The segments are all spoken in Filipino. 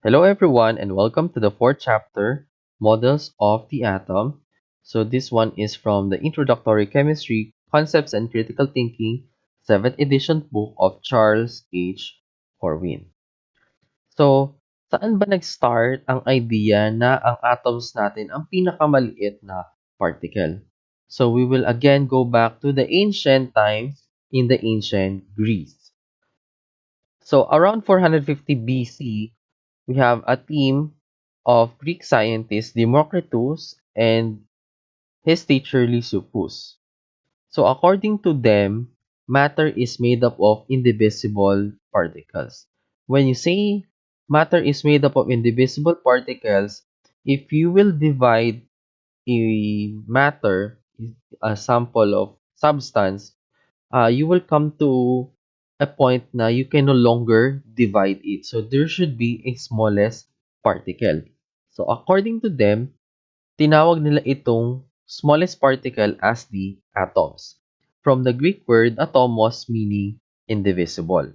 Hello everyone and welcome to the fourth chapter, Models of the Atom. So this one is from the Introductory Chemistry, Concepts and Critical Thinking, 7th edition book of Charles H. Corwin. So, saan ba nag-start ang idea na ang atoms natin ang pinakamaliit na particle? So we will again go back to the ancient times in the ancient Greece. So around 450 BC, we have a team of Greek scientists, Democritus and his teacher Lysippus. So according to them, matter is made up of indivisible particles. When you say matter is made up of indivisible particles, if you will divide a matter, a sample of substance, you will come to a point na you can no longer divide it. So there should be a smallest particle. So according to them, tinawag nila itong smallest particle as the atoms. From the Greek word atomos meaning indivisible.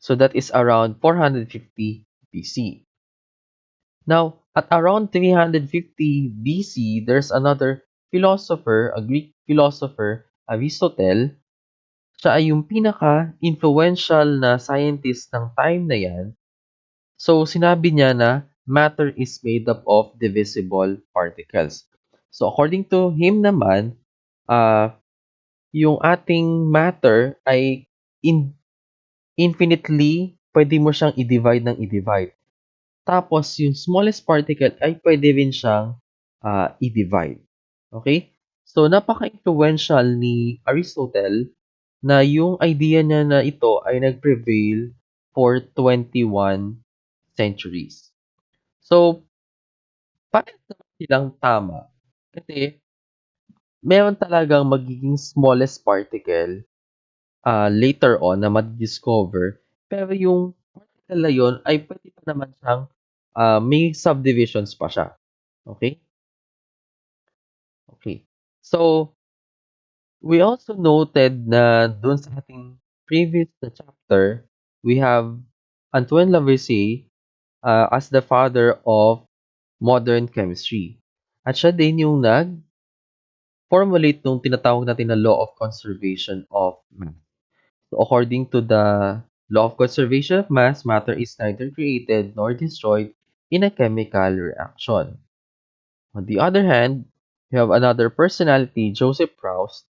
So that is around 450 BC. Now, at around 350 BC, there's another philosopher, a Greek philosopher, Aristotle. Siya ay yung pinaka-influential na scientist ng time na yan. So, sinabi niya na matter is made up of divisible particles. So, according to him naman, yung ating matter ay infinitely pwede mo siyang i-divide ng i-divide. Tapos, yung smallest particle ay pwede rin siyang i-divide. Okay? So, napaka-influential ni Aristotle na yung idea niya na ito ay nag-prevail for 21 centuries. So, bakit naman silang tama? Kasi, meron talagang magiging smallest particle later on na ma-discover. Pero yung particle na yun ay pwede pa naman siyang may subdivisions pa siya. Okay? Okay. So, we also noted na dun sa ating previous na chapter, we have Antoine Lavoisier as the father of modern chemistry. At siya din yung nag-formulate nung tinatawag natin na law of conservation of mass. So according to the law of conservation of mass, matter is neither created nor destroyed in a chemical reaction. On the other hand, we have another personality, Joseph Proust,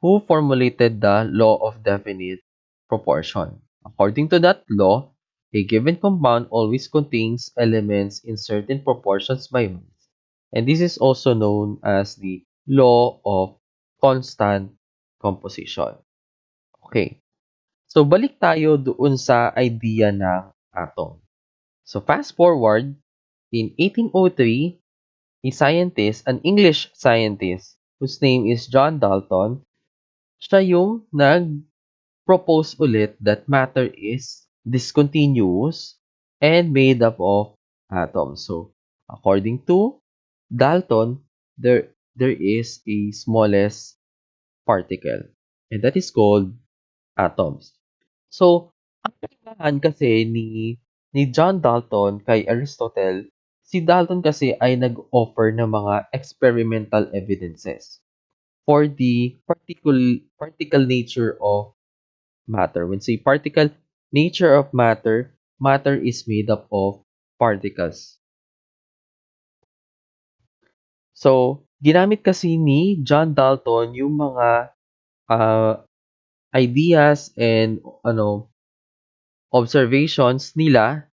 who formulated the law of definite proportion. According to that law, a given compound always contains elements in certain proportions by mass. And this is also known as the law of constant composition. Okay. So, balik tayo doon sa idea ng atom. So, fast forward, in 1803, a scientist, an English scientist, whose name is John Dalton, siya yung nag-propose ulit that matter is discontinuous and made up of atoms. So, according to Dalton, there is a smallest particle, and that is called atoms. So, ang kaibahan kasi ni John Dalton kay Aristotle, si Dalton kasi ay nag-offer ng mga experimental evidences for the particle nature of matter. When say particle nature of matter, matter is made up of particles. So, ginamit kasi ni John Dalton yung mga ideas and observations nila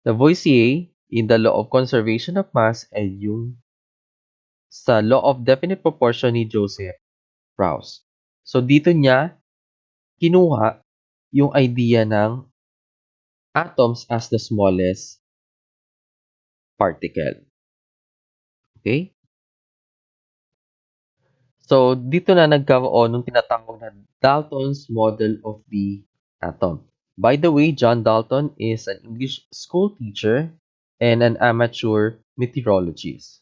Lavoisier in the law of conservation of mass and yung sa law of definite proportion ni Joseph Proust. So, dito niya kinuha yung idea ng atoms as the smallest particle. Okay? So, dito na nagkaroon ng tinatawag na Dalton's model of the atom. By the way, John Dalton is an English school teacher and an amateur meteorologist.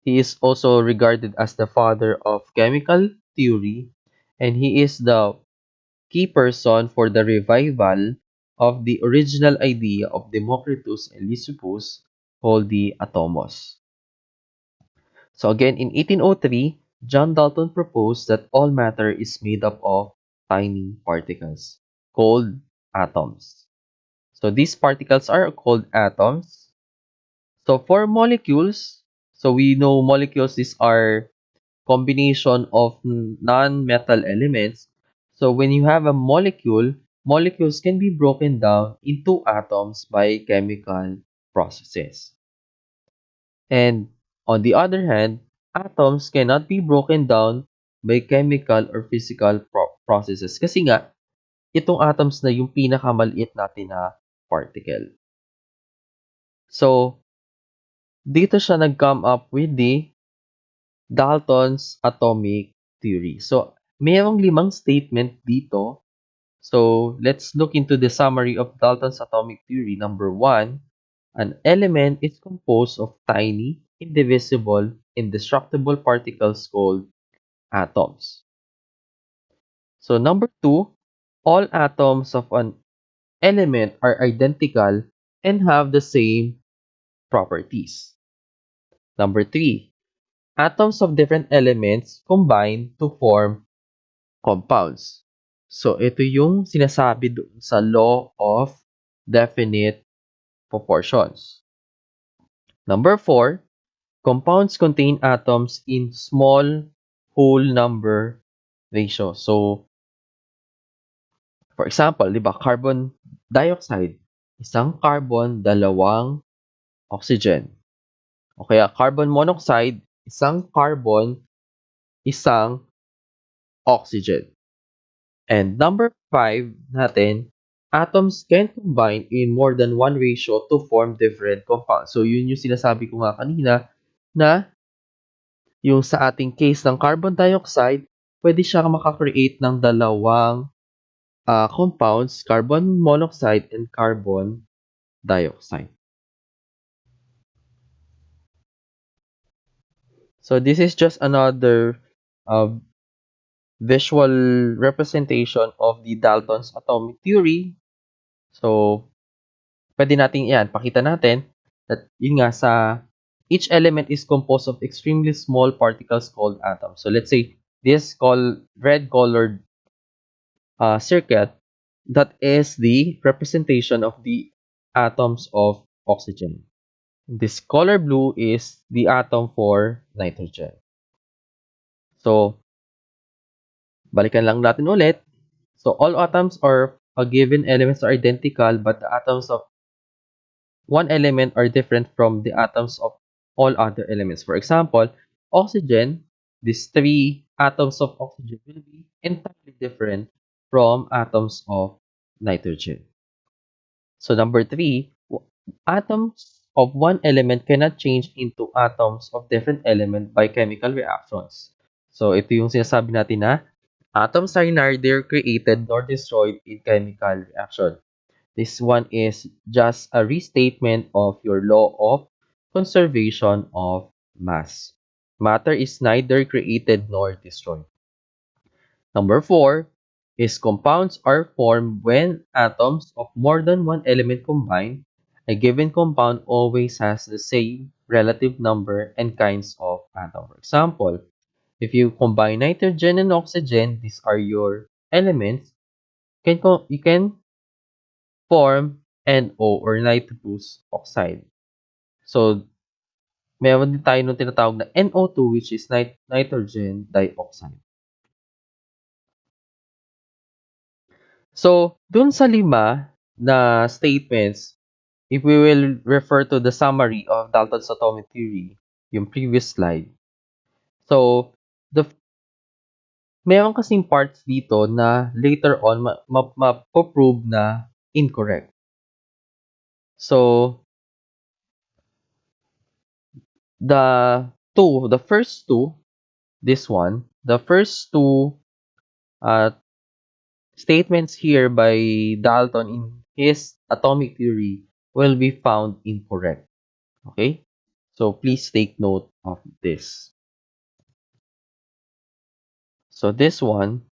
He is also regarded as the father of chemical theory, and he is the key person for the revival of the original idea of Democritus and Lysippus called the atomos. So again, in 1803, John Dalton proposed that all matter is made up of tiny particles called atoms. So these particles are called atoms. So for molecules, so we know molecules, these are combination of non-metal elements. So when you have a molecule, molecules can be broken down into atoms by chemical processes. And on the other hand, atoms cannot be broken down by chemical or physical processes. Kasi nga, itong atoms na yung pinakamaliit natin na particle. So, dito siya nag-come up with the Dalton's atomic theory. So, mayroong 5 statement dito. So, let's look into the summary of Dalton's atomic theory. Number 1, an element is composed of tiny, indivisible, indestructible particles called atoms. So, number 2, all atoms of an element are identical and have the same properties. Number 3, atoms of different elements combine to form compounds. So, ito yung sinasabi doon sa law of definite proportions. Number 4, compounds contain atoms in small whole number ratio. So, for example, di ba, carbon dioxide, isang carbon, dalawang oxygen. O kaya carbon monoxide, isang carbon, isang oxygen. And number 5 natin, atoms can combine in more than one ratio to form different compounds. So, yun yung sinasabi ko nga kanina na yung sa ating case ng carbon dioxide, pwede siya makakreate ng dalawang compounds, carbon monoxide and carbon dioxide. So, this is just another uh, visual representation of the Dalton's atomic theory. So, pwede natin pakita natin that yun nga sa each element is composed of extremely small particles called atoms. So let's say this red colored circuit, that is the representation of the atoms of oxygen. This color blue is the atom for nitrogen. So, balikan lang natin ulit. So, all atoms or a given elements are identical, but the atoms of one element are different from the atoms of all other elements. For example, oxygen, these 3 atoms of oxygen will be entirely different from atoms of nitrogen. So number 3, atoms of one element cannot change into atoms of different element by chemical reactions. So ito yung sinasabi natin na atoms are neither created nor destroyed in chemical reaction. This one is just a restatement of your law of conservation of mass. Matter is neither created nor destroyed. Number 4 is compounds are formed when atoms of more than one element combine. A given compound always has the same relative number and kinds of atoms. For example, if you combine nitrogen and oxygen, these are your elements, you can form NO or nitrous oxide. So, meron din tayo nung tinatawag na NO2 which is nitrogen dioxide. So, dun sa 5 na statements, if we will refer to the summary of Dalton's atomic theory, yung previous slide. So, meron kasing parts dito na later on mapoprove na incorrect. So, the first two, the first two statements here by Dalton in his atomic theory will be found incorrect. Okay? So, please take note of this. So, this one,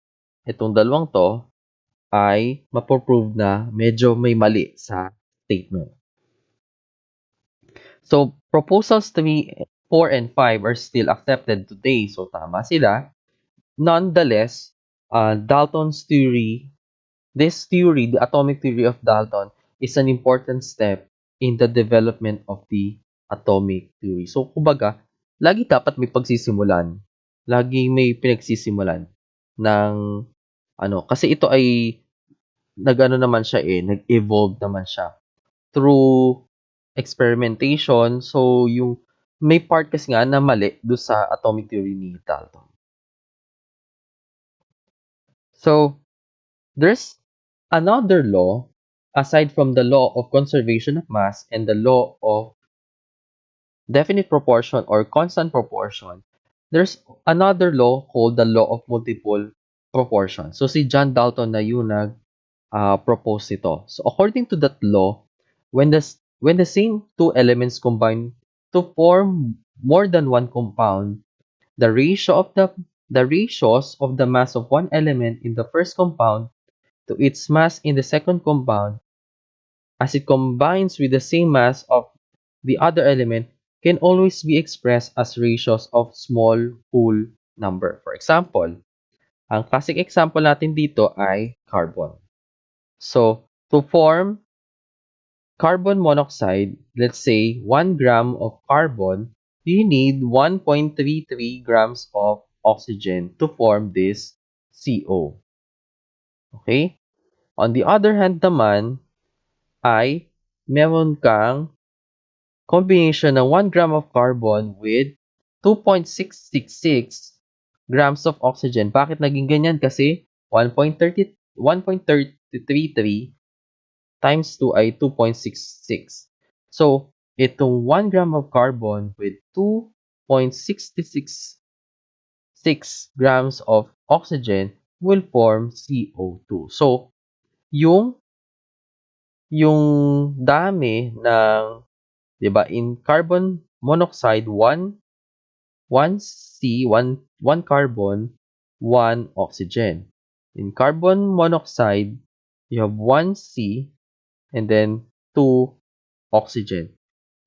itong dalawang to, ay mapoprove na medyo may mali sa statement. So, proposals 3, 4, and 5 are still accepted today. So, tama sila. Nonetheless, Dalton's theory, this theory, the atomic theory of Dalton, is an important step in the development of the atomic theory. So, kumbaga, lagi dapat may pagsisimulan. Lagi may pinagsisimulan ng kasi ito ay nag-ano naman siya nag-evolve naman siya through experimentation. So, yung may part kasi nga na mali do sa atomic theory ni Dalton. So, there's another law aside from the law of conservation of mass and the law of definite proportion or constant proportion. There's another law called the law of multiple proportion. So, si John Dalton na yung propose ito. So, according to that law, when the same two elements combine to form more than one compound, the ratios of the mass of one element in the first compound to its mass in the second compound as it combines with the same mass of the other element can always be expressed as ratios of small whole number. For example, ang classic example natin dito ay carbon. So, to form carbon monoxide, let's say 1 gram of carbon, you need 1.33 grams of oxygen to form this CO. Okay? On the other hand naman, ay meron kang combination ng 1 gram of carbon with 2.666 grams of oxygen. Bakit naging ganyan? Kasi 1.33 times 2 ay 2.66. So, itong 1 gram of carbon with 2.666 grams of oxygen will form CO2. So, yung dami ng, 'di ba, in carbon monoxide, 1 C, 1 carbon, 1 oxygen. In carbon monoxide, you have 1 C and then 2 oxygen.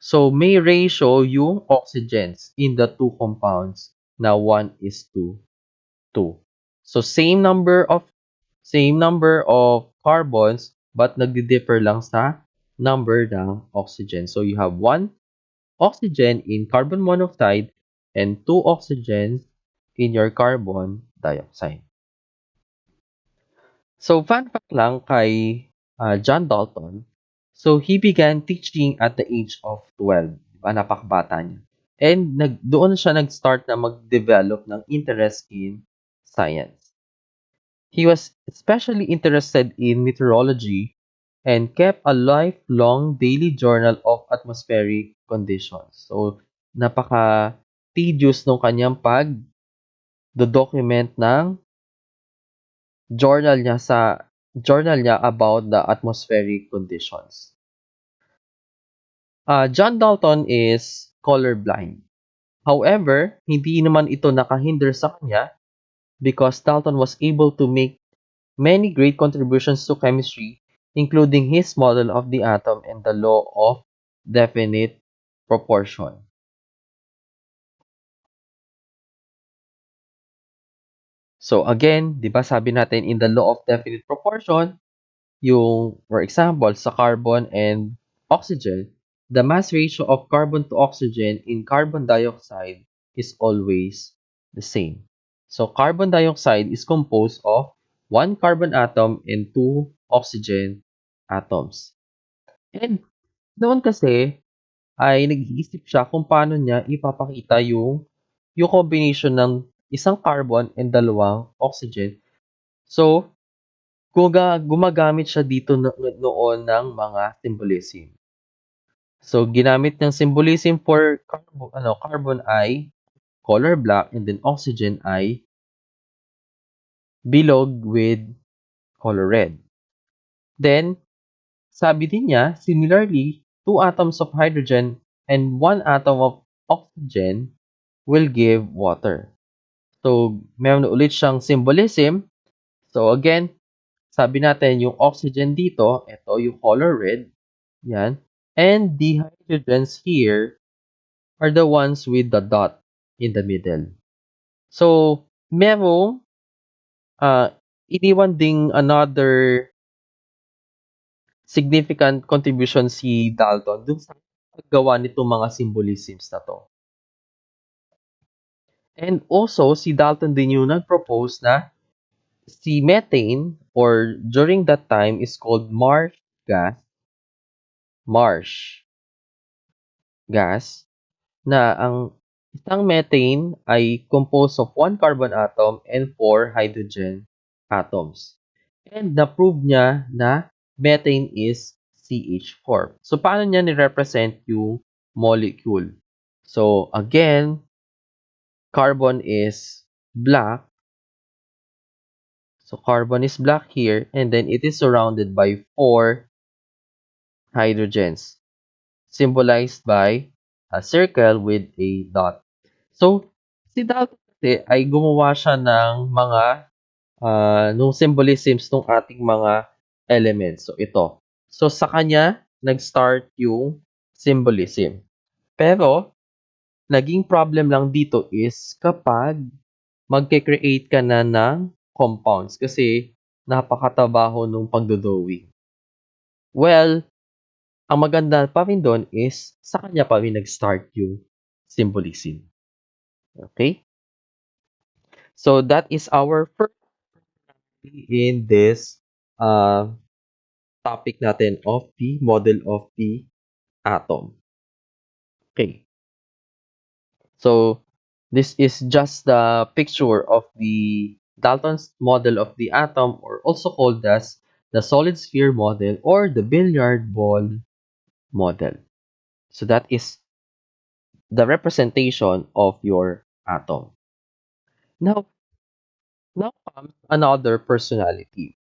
So, may ratio yung oxygens in the two compounds na 1:2. So, same number of carbons but nagdi-differ lang sa number ng oxygen. So, you have 1 oxygen in carbon monoxide and 2 oxygens in your carbon dioxide. So, fun fact lang kay John Dalton. So, he began teaching at the age of 12. Diba? Napakabata niya. And doon siya nag-start na mag-develop ng interest in science. He was especially interested in meteorology and kept a lifelong daily journal of atmospheric conditions. So, napaka-tedious nung kanyang pag-document ng journal niya about the atmospheric conditions. John Dalton is colorblind. However, hindi naman ito nakahinder sa kanya because Dalton was able to make many great contributions to chemistry, including his model of the atom and the law of definite proportion. So again, 'di ba sabi natin in the law of definite proportion, yung for example sa carbon and oxygen, the mass ratio of carbon to oxygen in carbon dioxide is always the same. So carbon dioxide is composed of 1 carbon atom and 2 oxygen atoms. And noon kasi ay nag-iisip siya kung paano niya ipapakita yung combination ng isang carbon and dalawang oxygen. So, gumagamit siya dito noon ng mga symbolism. So, ginamit niyang symbolism for carbon ay color black and then oxygen ay bilog with color red. Then, sabi din niya, similarly, 2 atoms of hydrogen and 1 atom of oxygen will give water. So, meron ulit siyang symbolism. So, again, sabi natin yung oxygen dito, ito yung color red, yan. And the hydrogens here are the ones with the dot in the middle. So, merong iniwan ding another significant contribution si Dalton dun sa paggawa nitong mga symbolisms na to. And also, si Dalton din yung nag-propose na si methane or during that time is called marsh gas na ang isang methane ay composed of one carbon atom and four hydrogen atoms. And na-prove niya na methane is CH4. So, paano niya ni-represent yung molecule? So, again, carbon is black. So, carbon is black here, and then it is surrounded by four hydrogens, symbolized by a circle with a dot. So, si Dalton kasi ay gumawa siya ng mga nung symbolisms ng ating mga elements. So, ito. So, sa kanya, nag-start yung symbolism. Pero, naging problem lang dito is kapag magke-create ka na ng compounds kasi napakatabaho nung pagdodrawing. Well, ang maganda pa rin doon is sa kanya pa rin nag-start yung symbolism. Okay? So, that is our first in this uh, topic natin of the model of the atom. Okay. So, this is just the picture of the Dalton's model of the atom, or also called as the solid sphere model or the billiard ball model. So, that is the representation of your atom. Now, now comes another personality.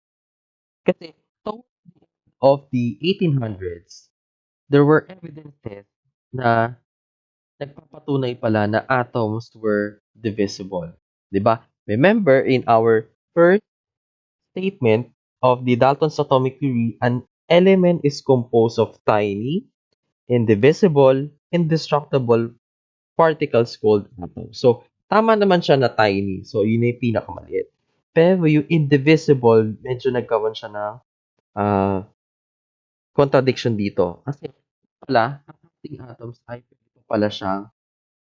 Kasi towards the end of the 1800s, there were evidences na nagpapatunay pala na atoms were divisible. 'Di ba? Remember, in our first statement of the Dalton's atomic theory, an element is composed of tiny, indivisible, indestructible particles called atoms. So, tama naman siya na tiny. So, yun yung pinakamaliit. Pero yung indivisible, medyo nagkaroon siya ng ah, contradiction dito. Kasi pala, ang ating atoms ay pwede pala siyang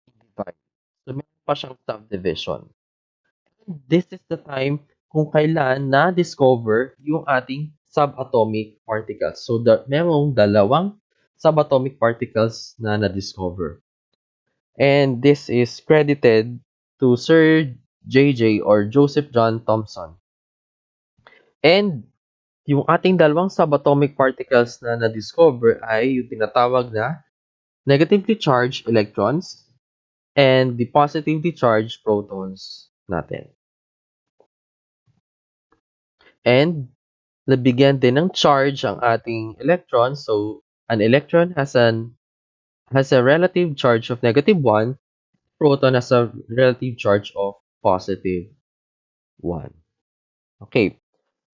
i-divide. So, meron pa siyang subdivision. This is the time kung kailan na-discover yung ating subatomic particles. So, merong dalawang subatomic particles na na-discover. And this is credited to Sir JJ or Joseph John Thomson. And yung ating dalawang subatomic particles na na-discover ay yung tinatawag na negatively charged electrons and the positively charged protons natin. And nabigyan din ng charge ang ating electron. So, an electron has a relative charge of -1, proton has a relative charge of +1. Okay.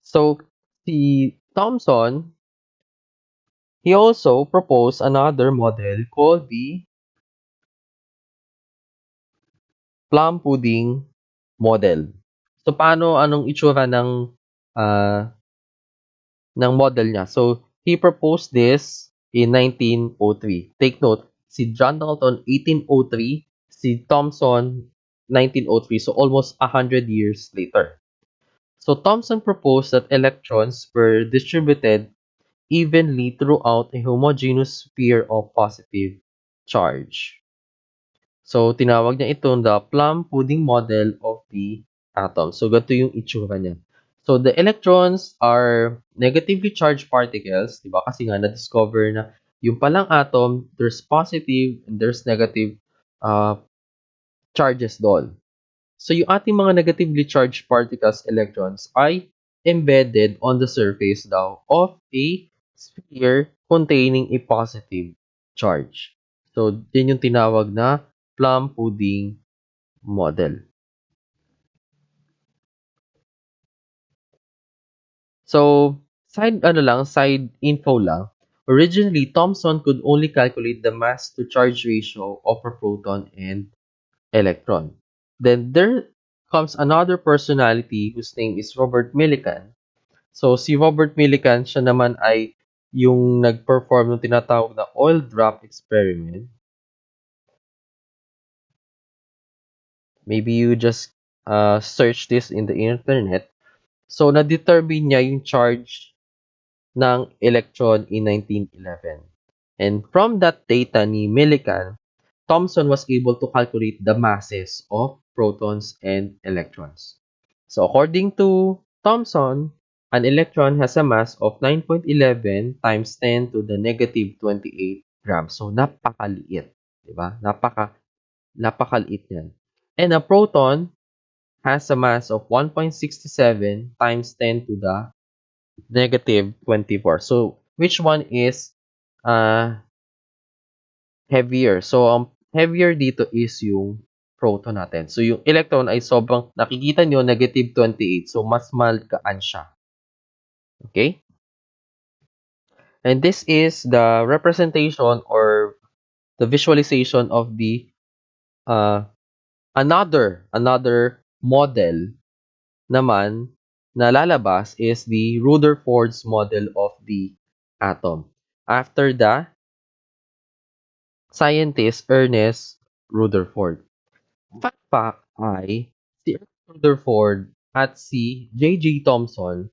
So, si Thomson, he also proposed another model called the plum pudding model. So, anong itsura ah, ng model niya? So, he proposed this in 1903. Take note, si John Dalton 1803, si Thomson 1903. So, almost 100 years later. So, Thomson proposed that electrons were distributed evenly throughout a homogeneous sphere of positive charge. So, tinawag niya ito the plum pudding model of the atom. So, ganito yung itsura niya. So, the electrons are negatively charged particles, di ba? Kasi nga, na-discover na yung palang atom, there's positive and there's negative uh, charges doon. So, yung ating mga negatively charged particles, electrons, ay embedded on the surface daw of a sphere containing a positive charge. So, din yung tinawag na plum pudding model. So, side info lang. Originally, Thomson could only calculate the mass to charge ratio of a proton and electron. Then there comes another personality whose name is Robert Millikan. So, si Robert Millikan, siya naman ay yung nag-perform ng tinatawag na oil drop experiment. Maybe you just search this in the internet. So, na-determine niya yung charge ng electron in 1911. And from that data ni Millikan, Thomson was able to calculate the masses of protons and electrons. So according to Thomson, an electron has a mass of 9.11 times 10 to the negative 28 grams. So napakaliit, 'di ba? Napakaliit 'yan. And a proton has a mass of 1.67 times 10 to the negative 24. So which one is uh heavier? So ang heavier dito is yung proton natin. So yung electron ay sobrang, nakikita nyo, negative 28. So mas malkaan siya. Okay? And this is the representation or the visualization of the uh, another model naman na lalabas is the Rutherford's model of the atom. After the scientist Ernest Rutherford. Fact fact ay si Ernest Rutherford at si J.J. Thomson,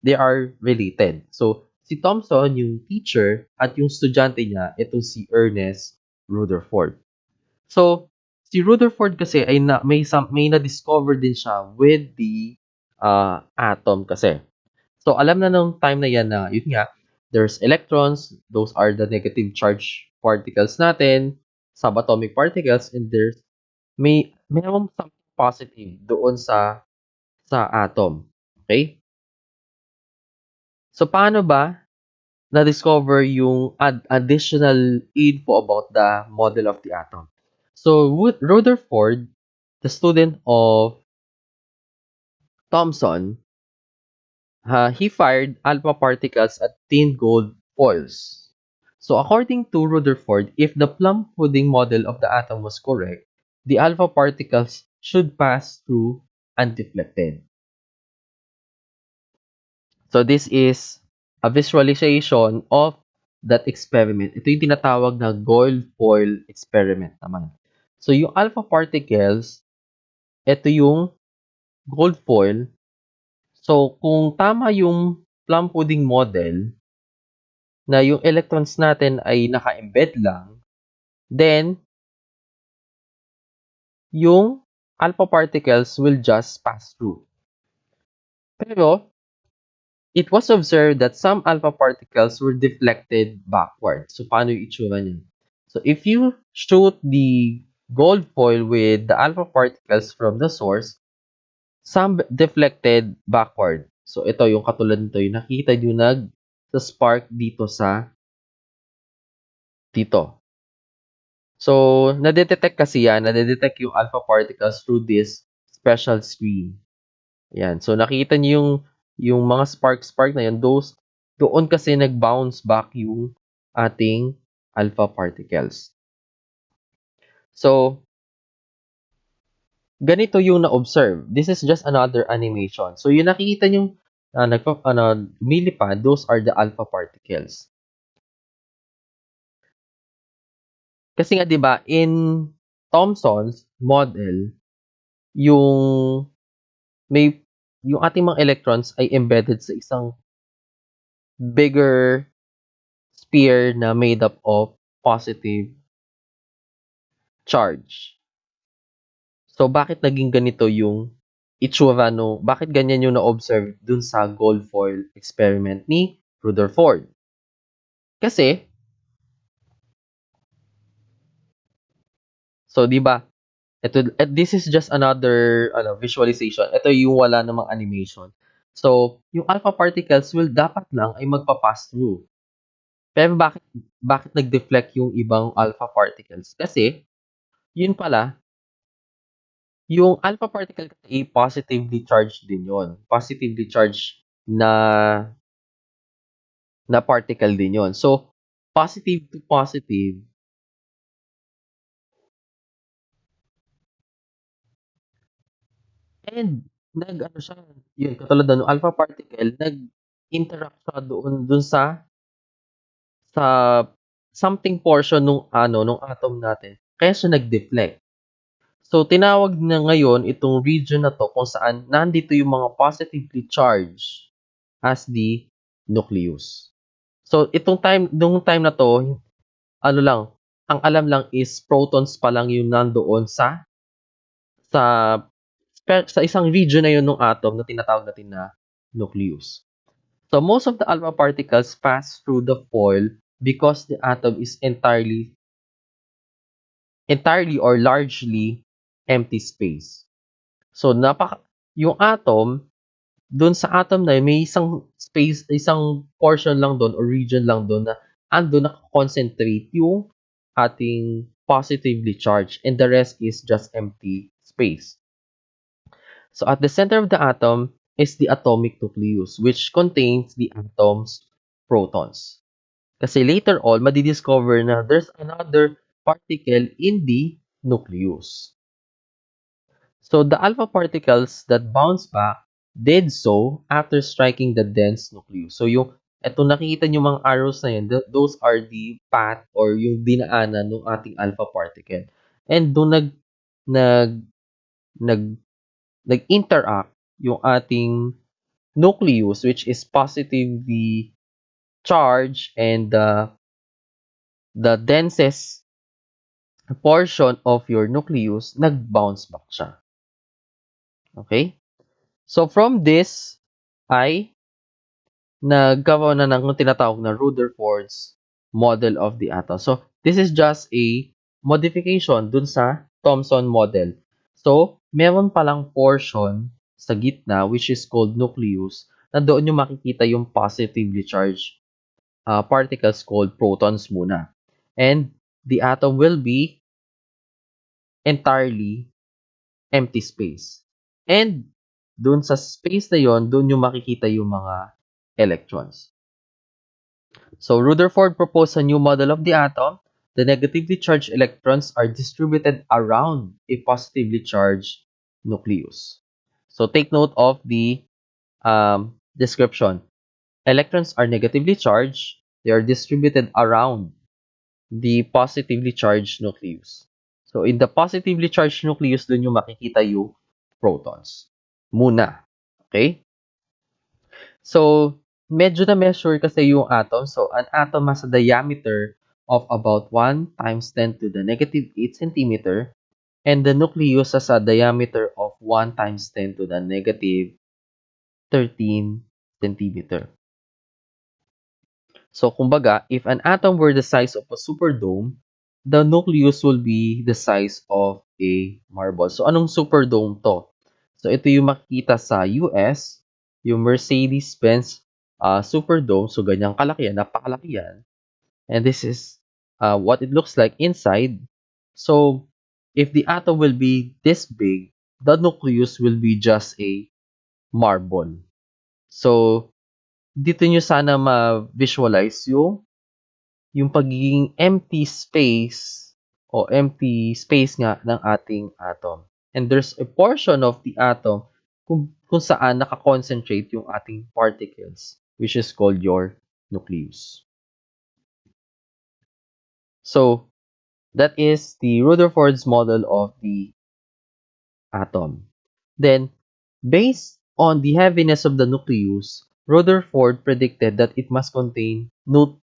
they are related. So, si Thomson, yung teacher, at yung estudyante niya, itong si Ernest Rutherford. So, si Rutherford kasi ay may na-discover din siya with the atom kasi. So, alam na nung time na yan na, yun nga, there's electrons, those are the negative charge particles natin, subatomic particles, and mayroong something positive doon sa atom. Okay? So, paano ba na-discover yung additional info about the model of the atom? So, Rutherford, the student of Thomson, he fired alpha particles at thin gold foils. So, according to Rutherford, if the plum pudding model of the atom was correct, the alpha particles should pass through undeflected. So, this is a visualization of that experiment. Ito yung tinatawag na gold foil experiment naman. So, yung alpha particles, ito yung gold foil. So, kung tama yung plum pudding model, na yung electrons natin ay naka-embed lang, then, yung alpha particles will just pass through. Pero, it was observed that some alpha particles were deflected backward. So, paano yung itsura niyan? So, if you shoot the gold foil with the alpha particles from the source, some deflected backward. So, ito yung katulad nito. Yung nakita nyo spark dito. So, nadedetect kasi yan. Nadedetect yung alpha particles through this special screen. Yan. So, nakita niyo yung mga spark na yan, doon kasi nag-bounce back yung ating alpha particles. So, ganito yung na-observe. This is just another animation. So, yung nakikita nyo lumilipad, those are the alpha particles. Kasi nga, di ba, in Thomson's model, yung yung ating mga electrons ay embedded sa isang bigger sphere na made up of positive charge. So, bakit naging ganito yung itsura bakit ganyan yung na-observe dun sa gold foil experiment ni Rutherford? Kasi, so, di ba, this is just another visualization. Ito yung wala namang animation. So, yung alpha particles will dapat lang ay magpa-pass through. Pero bakit nag-deflect yung ibang alpha particles? Kasi, yun pala, yung alpha particle kasi positively charged din yun. Positively charged na na particle din yon. So, positive to positive, and nag-ano siya, yun, katulad ng alpha particle, nag-interact siya doon sa something portion nung atom natin. Kaya siya nag-deflect. So, tinawag na ngayon itong region na to kung saan nandito yung mga positively charged as the nucleus. So, nung time na to, ano lang, ang alam lang is protons pa lang yung nandoon sa sa isang region na yun ng atom na tinatawag natin na nucleus. So most of the alpha particles pass through the foil because the atom is entirely or largely empty space. So yung atom, dun sa atom na yun, may isang space, isang portion lang doon or region lang doon na ando nakakoncentrate yung ating positively charged, and the rest is just empty space. So at the center of the atom is the atomic nucleus, which contains the atom's protons. Kasi later on, madidiscover na there's another particle in the nucleus. So the alpha particles that bounce back did so after striking the dense nucleus. So eto nakikita nyo mga arrows na yun, those are the path or yung dinaanan ng ating alpha particle. And doon nag, nag, nag-interact yung ating nucleus, which is positively charged, and the densest portion of your nucleus, nag-bounce back siya. Okay? So from this ay nagkaroon na ng tinatawag na Rutherford's model of the atom. So this is just a modification dun sa Thomson model. So meron palang portion sa gitna which is called nucleus na doon yung makikita yung positively charged particles called protons muna. And the atom will be entirely empty space. And dun sa space na yon, dun yung makikita yung mga electrons. So Rutherford proposed a new model of the atom. The negatively charged electrons are distributed around a positively charged nucleus. So take note of the description. Electrons are negatively charged. They are distributed around the positively charged nucleus. So in the positively charged nucleus, dun yung makikita yung protons. Muna. Okay? So, medyo na-measure kasi yung atom. So, an atom has a diameter of about 1 times 10 to the negative 8 centimeter, and the nucleus has a diameter of 1 times 10 to the negative 13 centimeter. So, kumbaga, if an atom were the size of a superdome, the nucleus will be the size of a marble. So, anong superdome to? So, ito yung makikita sa US, yung Mercedes-Benz Superdome. So, ganyang kalaki yan, napakalaki yan. And this is what it looks like inside. So, if the atom will be this big, the nucleus will be just a marble. So, dito nyo sana ma-visualize yung pagiging empty space o empty space nga ng ating atom. And there's a portion of the atom kung saan nakakoncentrate yung ating particles, which is called your nucleus. So, that is the Rutherford's model of the atom. Then, based on the heaviness of the nucleus, Rutherford predicted that it must contain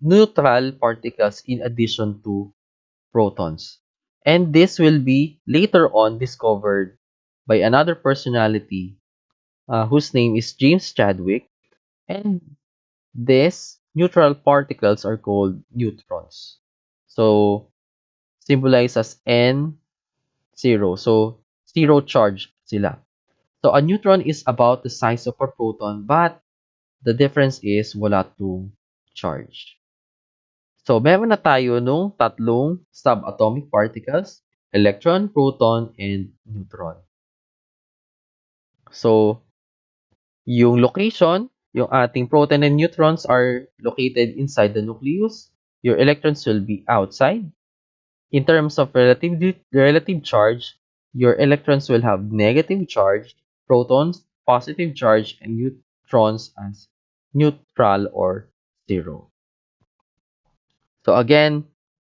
neutral particles in addition to protons. And this will be later on discovered by another personality whose name is James Chadwick. And these neutral particles are called neutrons. So, symbolized as N0. So, zero charge sila. So, a neutron is about the size of a proton, but the difference is wala tong charge. So, meron na tayo nung tatlong subatomic particles, electron, proton, and neutron. So, yung location yung ating proton and neutrons are located inside the nucleus. Your electrons will be outside. In terms of relative charge, your electrons will have negative charge, protons positive charge, and neutrons as neutral or zero. So again,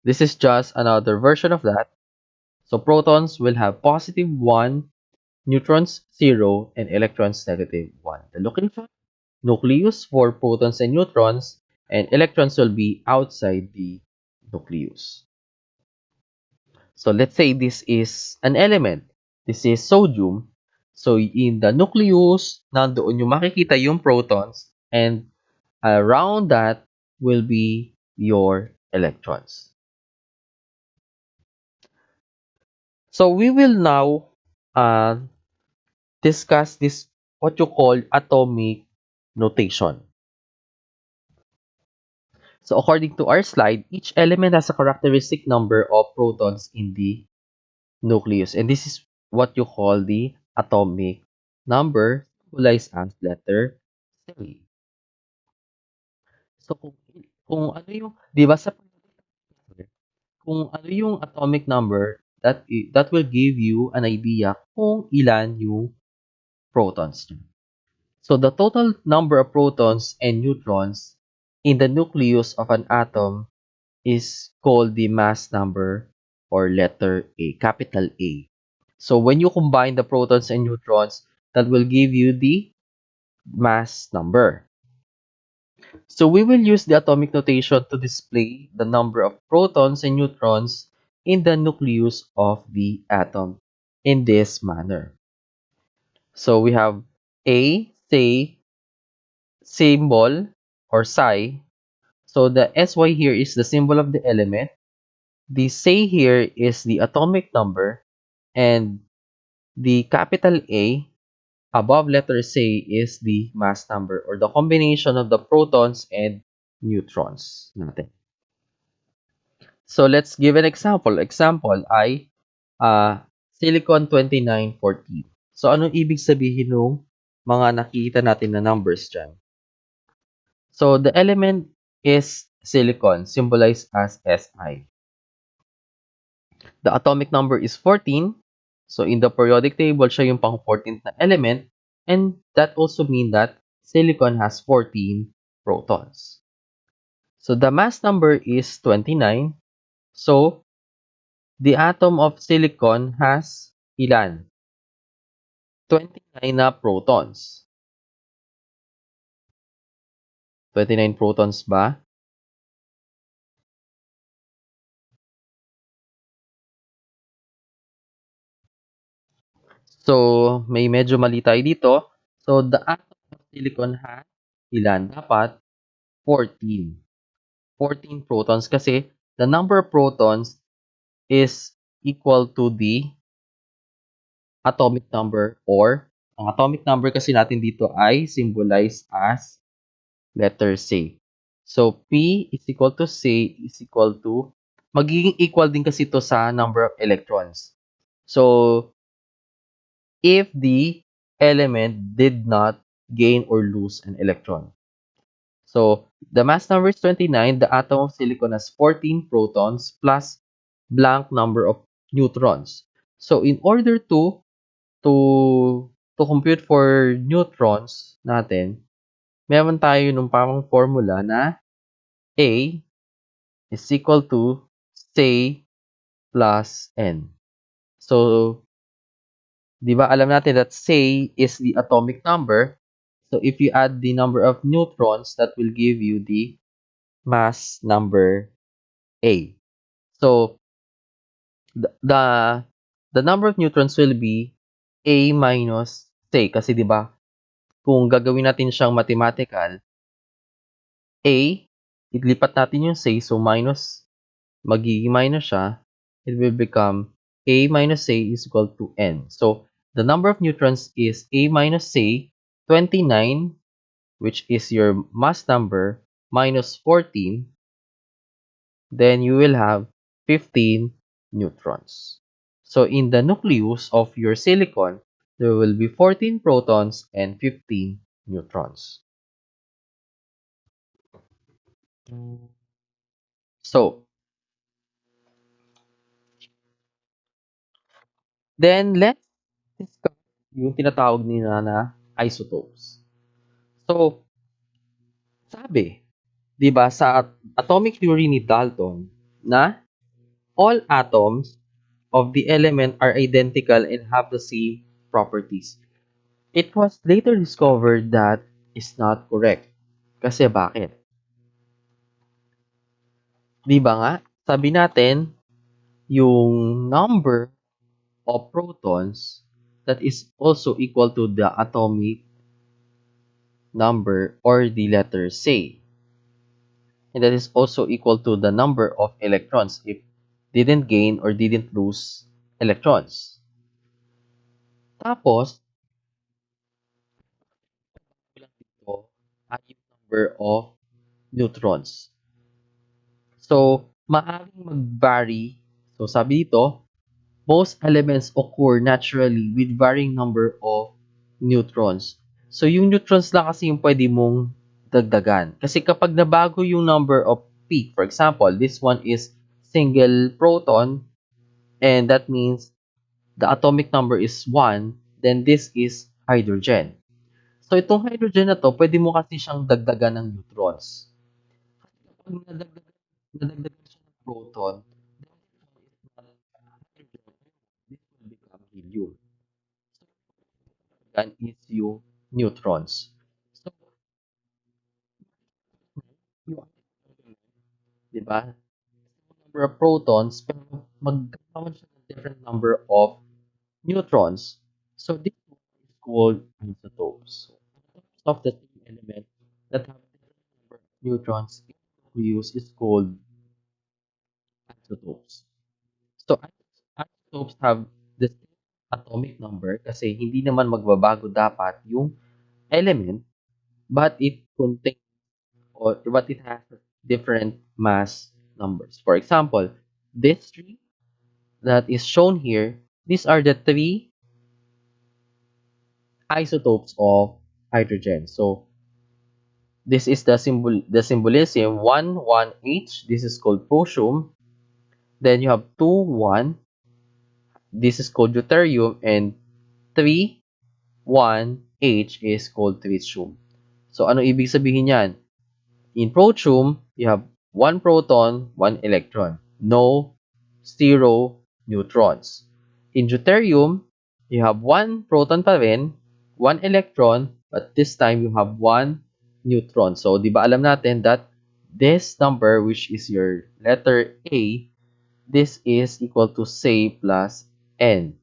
this is just another version of that. So protons will have positive 1, neutrons 0, and electrons negative 1. The location, nucleus for protons and neutrons, and electrons will be outside the nucleus. So let's say this is an element. This is sodium. So in the nucleus, nandoon yung makikita yung protons, and around that will be your electrons. So we will now discuss this, what you call atomic notation. So according to our slide, each element has a characteristic number of protons in the nucleus. And this is what you call the atomic number, symbolized as letter C. So kung ano yung, 'di ba sa kung ano yung atomic number, that will give you an idea kung ilan yung protons niya. So the total number of protons and neutrons in the nucleus of an atom is called the mass number, or letter A, capital A. So when you combine the protons and neutrons, that will give you the mass number. So we will use the atomic notation to display the number of protons and neutrons in the nucleus of the atom in this manner. So we have A, say, symbol, or psi. So the SY here is the symbol of the element. The say here is the atomic number, and the capital A above letter say is the mass number, or the combination of the protons and neutrons natin. So let's give an example. Example ay silicon 2914. So anong ibig sabihin ng mga nakikita natin na numbers dyan? So the element is silicon, symbolized as Si. The atomic number is 14. So in the periodic table, siya yung pang 14th na element. And that also means that silicon has 14 protons. So the mass number is 29. So the atom of silicon has ilan? 29 na protons. 29 protons ba? So may medyo mali tayo dito. So the atom of silicon has ilan? Dapat 14. 14 protons kasi the number of protons is equal to the atomic number, or ang atomic number kasi natin dito ay symbolized as letter C. So P is equal to C is equal to, magiging equal din kasi ito sa number of electrons. So if the element did not gain or lose an electron. So the mass number is 29. The atom of silicon has 14 protons plus blank number of neutrons. So in order to compute for neutrons natin, meron tayo nung parang formula na A is equal to C plus N. So, di ba alam natin that C is the atomic number. So if you add the number of neutrons, that will give you the mass number A. So the number of neutrons will be A minus C, kasi 'di ba kung gagawin natin siyang mathematical, A, ilipat natin yung C, so magiging minus siya, it will become A minus C is equal to N. So the number of neutrons is A minus C, 29, which is your mass number, minus 14, then you will have 15 neutrons. So in the nucleus of your silicon, there will be 14 protons and 15 neutrons. So, then let's discuss yung tinatawag nila na isotopes. So, sabi, 'di ba, sa atomic theory ni Dalton na all atoms of the element are identical and have the same properties. It was later discovered that is not correct. Kasi bakit? 'Di ba nga, sabi natin yung number of protons that is also equal to the atomic number or the letter say. And that is also equal to the number of electrons if didn't gain or didn't lose electrons. Tapos, bilang dito ay yung number of neutrons. So, maaaring mag-vary. So, sabi dito, most elements occur naturally with varying number of neutrons. So, yung neutrons lang kasi yung pwede mong dagdagan. Kasi kapag nabago yung number of peak, for example, this one is single proton, and that means the atomic number is 1, then this is hydrogen. So, itong hydrogen na to, pwede mo kasi siyang dagdagan ng neutrons. Kapag nadagdagan siya ng proton, then this one is not hydrogen. This will become helium. Yan is yung neutrons. So, yung di ba? Number of protons, pero magkakaroon siya ng different number of neutrons. So, this one is called isotopes. So, of the same element that have different number of neutrons we use is called isotopes. So, isotopes have the same atomic number kasi hindi naman magbabago dapat yung element, but it contains or but it has different mass numbers. For example, this tree that is shown here, these are the three isotopes of hydrogen. So this is the symbolism 1,1H. This is called prosium. Then you have 2,1. This is called deuterium, and 3,1H is called tritium. So ano ibig sabihin yan? In protium, you have one proton, one electron. No, zero neutrons. In deuterium, you have one proton pa rin, one electron, but this time you have one neutron. So, di ba alam natin that this number, which is your letter A, this is equal to say plus N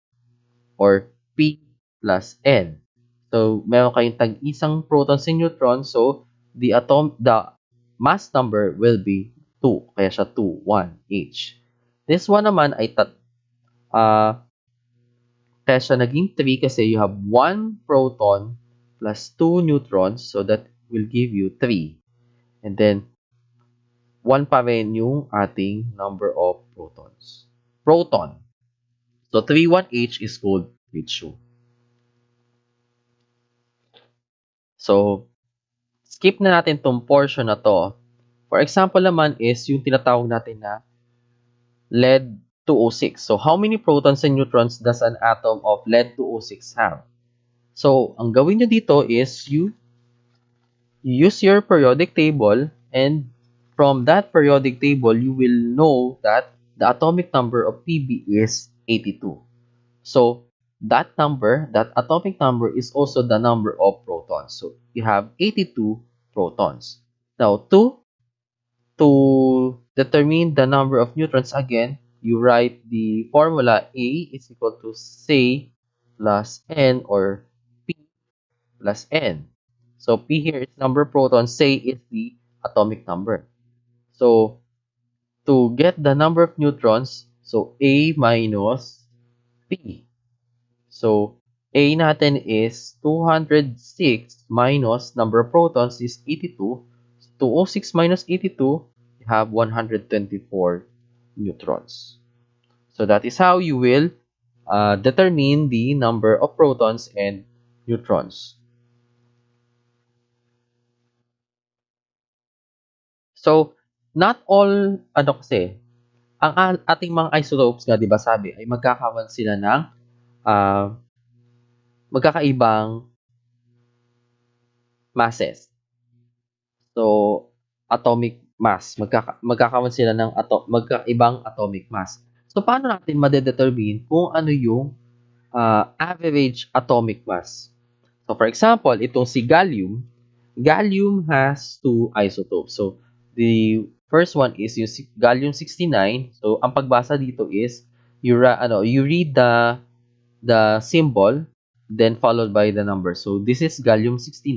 or P plus N. So, meron kayong tag-isang protons and neutrons. So, the mass number will be 2. Kaya siya 2, 1 each. This one naman ay kaya siya naging 3 kasi you have 1 proton plus 2 neutrons. So, that will give you 3. And then, 1 pa rin yung ating number of protons. Proton. So, 3, 1H is called tritium. So, skip na natin tong portion na to. For example naman is yung tinatawag natin na lead-206. So, how many protons and neutrons does an atom of lead-206 have? So, ang gawin nyo dito is you use your periodic table, and from that periodic table, you will know that the atomic number of Pb is 82. So, that atomic number is also the number of protons. So, you have 82 protons. Now, to determine the number of neutrons, again, you write the formula A is equal to C plus N or P plus N. So P here is number of protons, C is the atomic number. So to get the number of neutrons, so A minus P. So A natin is 206 minus number of protons is 82. 206 minus 82, you have 124 neutrons. So that is how you will determine the number of protons and neutrons. So, not all, ano kasi, ang ating mga isotopes nga, di ba sabi, ay magkakaroon sila ng ah, magkakaibang masses. So, atomic mass. Magkakaroon sila ng magkaibang atomic mass. So, paano natin madedetermine kung ano yung average atomic mass? So, for example, itong si gallium, gallium has two isotopes. So, the first one is yung gallium-69. So, ang pagbasa dito is you read the symbol, then followed by the number. So, this is gallium-69,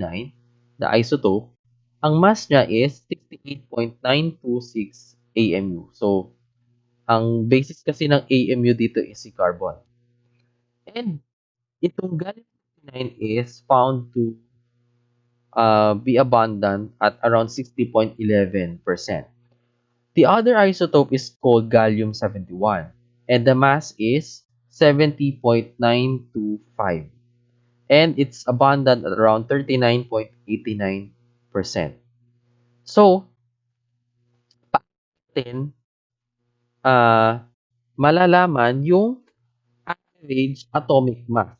the isotope. Ang mass niya is 68.926 AMU. So, ang basis kasi ng AMU dito is si carbon. And itong gallium-69 is found to be abundant at around 60.11%. The other isotope is called gallium-71, and the mass is 70.925. And it's abundant at around 39.89%. So, patin malalaman yung average atomic mass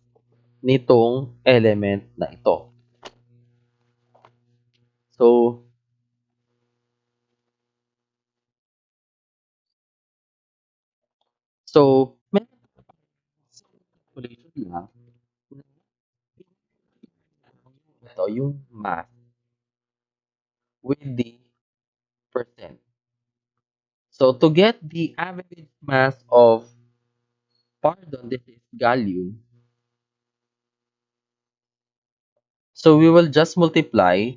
nitong element na ito. So, may calculation lang. Ito yung mass with the percent. So, to get the average mass of, pardon, this is gallium. So, we will just multiply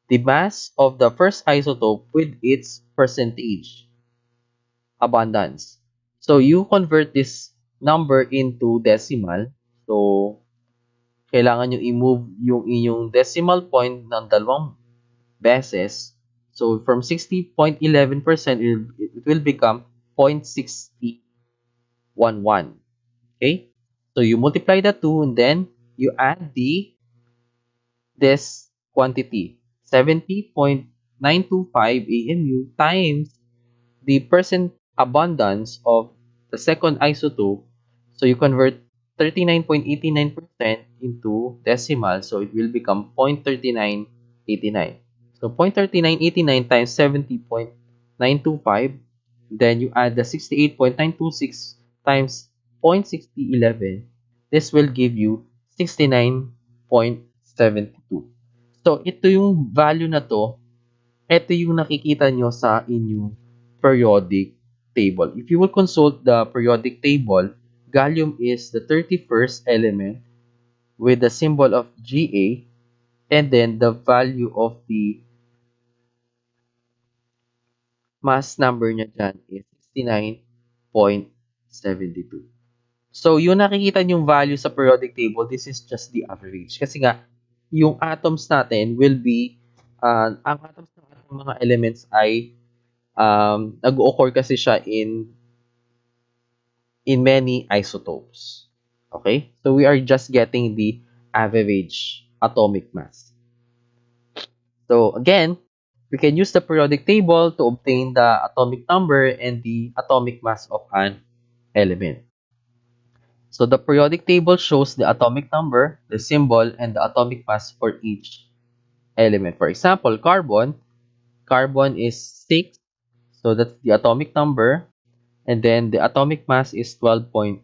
the mass of the first isotope with its percentage abundance. So, you convert this number into decimal. So, kailangan nyo i-move yung inyong decimal point ng dalawang beses. So, from 60.11%, it will become 0.6011. Okay? So, you multiply the two and then you add this quantity, 70.925 AMU times the percent abundance of the second isotope. So you convert 39.89% into decimal, so it will become 0.3989. So 0.3989 times 70.925, then you add the 68.926 times 0.6011. This will give you 69.72. So ito yung value na to, ito yung nakikita nyo sa inyong periodic table. If you will consult the periodic table, gallium is the 31st element with the symbol of Ga, and then the value of the mass number niya dyan is 69.72. So, yung nakikita yung value sa periodic table, this is just the average. Kasi nga, yung atoms natin will be, ang atoms ng ating mga elements ay nag-occur kasi siya in many isotopes. Okay? So, we are just getting the average atomic mass. So, again, we can use the periodic table to obtain the atomic number and the atomic mass of an element. So, the periodic table shows the atomic number, the symbol, and the atomic mass for each element. For example, carbon is 6, so that's the atomic number, and then the atomic mass is 12.01.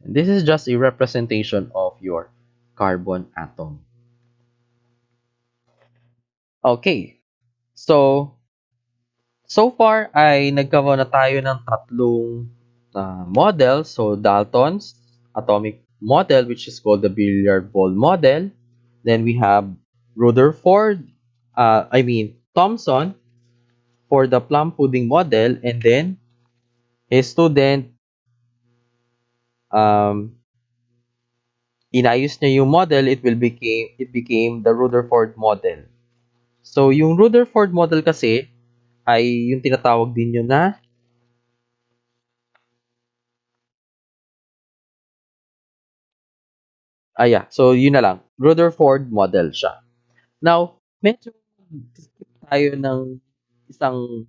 And this is just a representation of your carbon atom. Okay, so far ay nagkaroon na tayo ng tatlong model. So, Dalton's atomic model, which is called the billiard ball model. Then we have Rutherford, Thomson for the plum pudding model, and then his student inayos niya yung model, it became the Rutherford model. So, yung Rutherford model kasi ay yung tinatawag din yun na so yun na lang. Rutherford model siya. Now, medyo tayo ng isang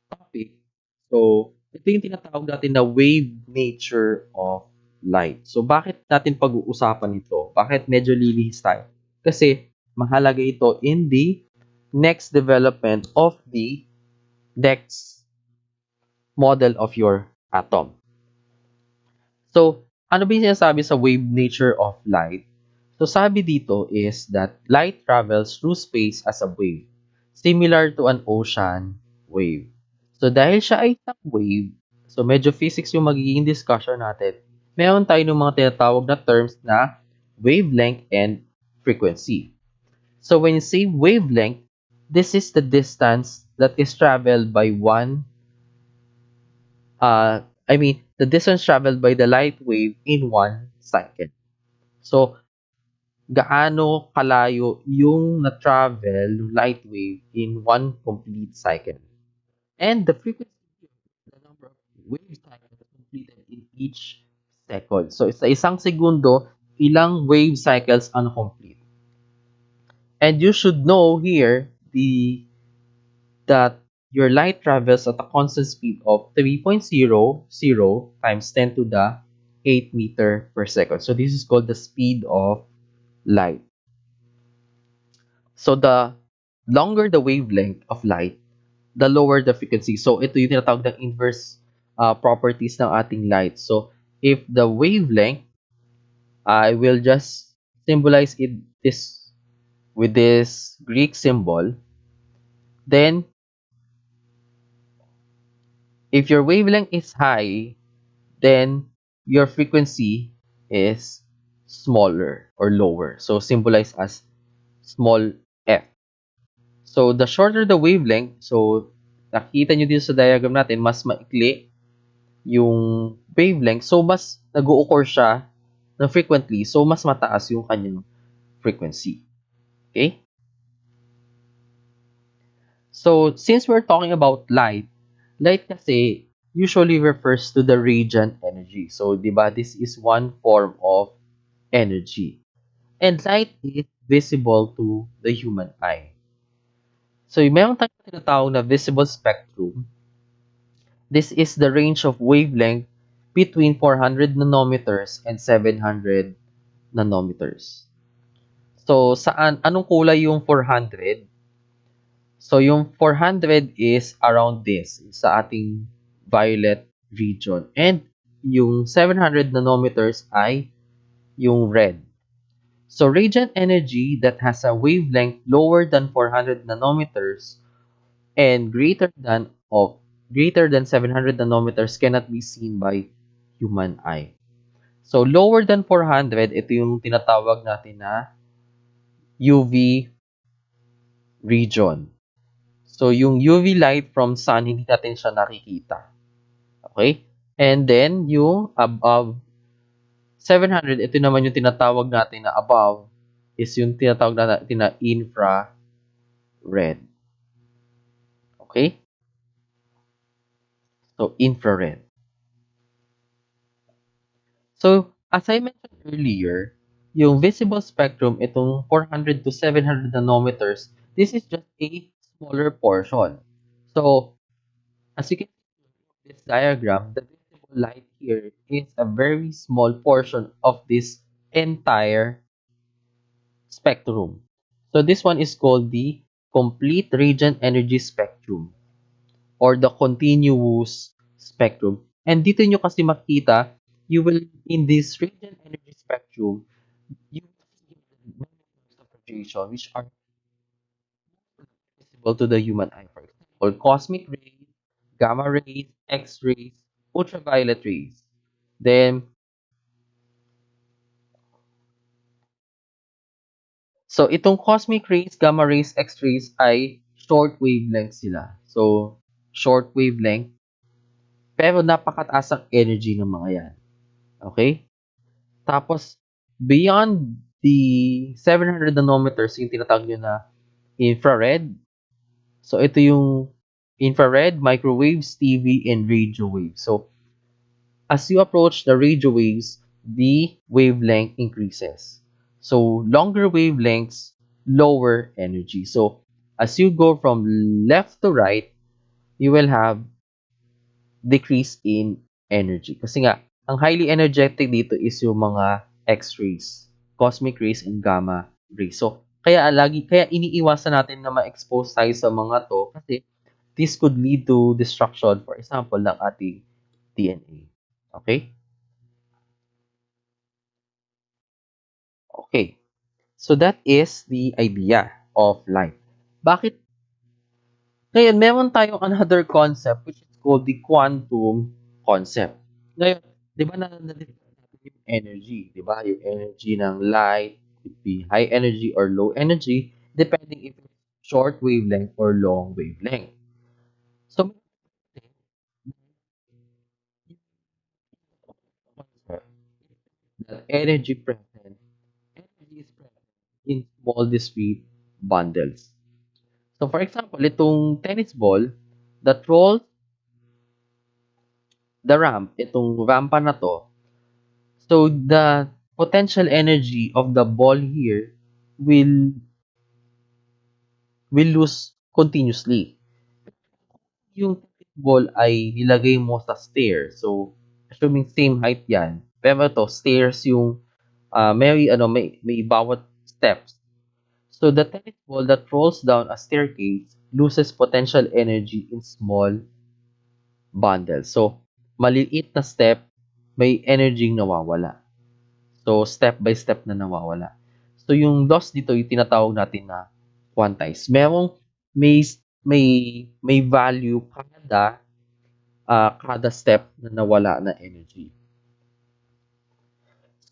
topic. So, ito yung tinatawag natin na wave nature of light. So, bakit natin pag-uusapan ito? Bakit medyo lilihis tayo? Kasi, mahalaga ito in the next development of the next model of your atom. So, ano ba yung sinasabi sa wave nature of light? So, sabi dito is that light travels through space as a wave, similar to an ocean wave. So, dahil siya ay isang wave, so medyo physics yung magiging discussion natin, meron tayo ng mga tinatawag na terms na wavelength and frequency. So, when you say wavelength, this is the distance that is traveled by the distance traveled by the light wave in 1 second. So, gaano kalayo yung na-travel yung light wave in 1 complete second. And the frequency is the number of wave cycles completed in each second. So, sa isang segundo, ilang wave cycles ang complete. And you should know here that your light travels at a constant speed of 3.00 times 10 to the 8 meter per second. So this is called the speed of light. So the longer the wavelength of light, the lower the frequency. So ito yung tinatawag ng inverse properties ng ating light. So if the wavelength, I will just symbolize it with this Greek symbol. Then if your wavelength is high, then your frequency is smaller or lower. So symbolized as small f. So the shorter the wavelength, so nakita nyo dito sa diagram natin, mas maikli yung wavelength. So mas nag-o-occur siya na frequently. So mas mataas yung kanyang frequency. Okay? So since we're talking about light kasi usually refers to the radiant energy. So, di ba, this is one form of energy. And light is visible to the human eye. So, meron tayong tinatawag na visible spectrum. This is the range of wavelength between 400 nanometers and 700 nanometers. So, anong kulay yung 400? So, yung 400 is around this, sa ating violet region. And yung 700 nanometers ay yung red. So, radiant energy that has a wavelength lower than 400 nanometers and greater than 700 nanometers cannot be seen by human eye. So, lower than 400, ito yung tinatawag natin na UV region. So, yung UV light from sun, hindi natin siya nakikita. Okay? And then, yung above 700, ito naman yung tinatawag natin na above, is yung tinatawag natin na infrared. Okay? So, infrared. So, as I mentioned earlier, yung visible spectrum, itong 400 to 700 nanometers, this is just a smaller portion. So, as you can see in this diagram, the visible light here is a very small portion of this entire spectrum. So, this one is called the complete radiant energy spectrum or the continuous spectrum. And dito nyo kasi makita, you will, in this radiant energy spectrum, you will see the many forms of radiation which are visible to the human eye. For example, cosmic rays, gamma rays, X-rays, ultraviolet rays. Then, so itong cosmic rays, gamma rays, X-rays ay short wavelength sila. So, short wavelength, pero napakataas ang energy ng mga yan. Okay? Tapos, beyond the 700 nanometers, yung tinatawag nyo na infrared. So, ito yung infrared, microwaves, TV, and radio waves. So, as you approach the radio waves, the wavelength increases. So, longer wavelengths, lower energy. So, as you go from left to right, you will have decrease in energy. Kasi nga, ang highly energetic dito is yung mga X-rays, cosmic rays and gamma rays. So, kaya iniiwasan natin na ma-expose tayo sa mga to kasi this could lead to destruction, for example, ng ating DNA. Okay? Okay. So, that is the idea of light. Bakit? Ngayon, meron tayong another concept which is called the quantum concept. Ngayon, di ba na-define natin yung energy, di ba? Yung energy ng light could be high energy or low energy depending if it's short wavelength or long wavelength. So, concept that energy is present in small discrete bundles. So, for example, itong tennis ball that rolls the ramp, itong rampa na to, so the potential energy of the ball here will lose continuously. Yung ball ay nilagay mo sa stair. So, assuming same height yan. Pero to stairs yung may bawat steps. So, the tennis ball that rolls down a staircase loses potential energy in small bundles. So, maliit na step, may energy nawawala. So, step by step na nawawala. So, yung loss dito, yung tinatawag natin na quantize. May, may value kada step na nawala na energy.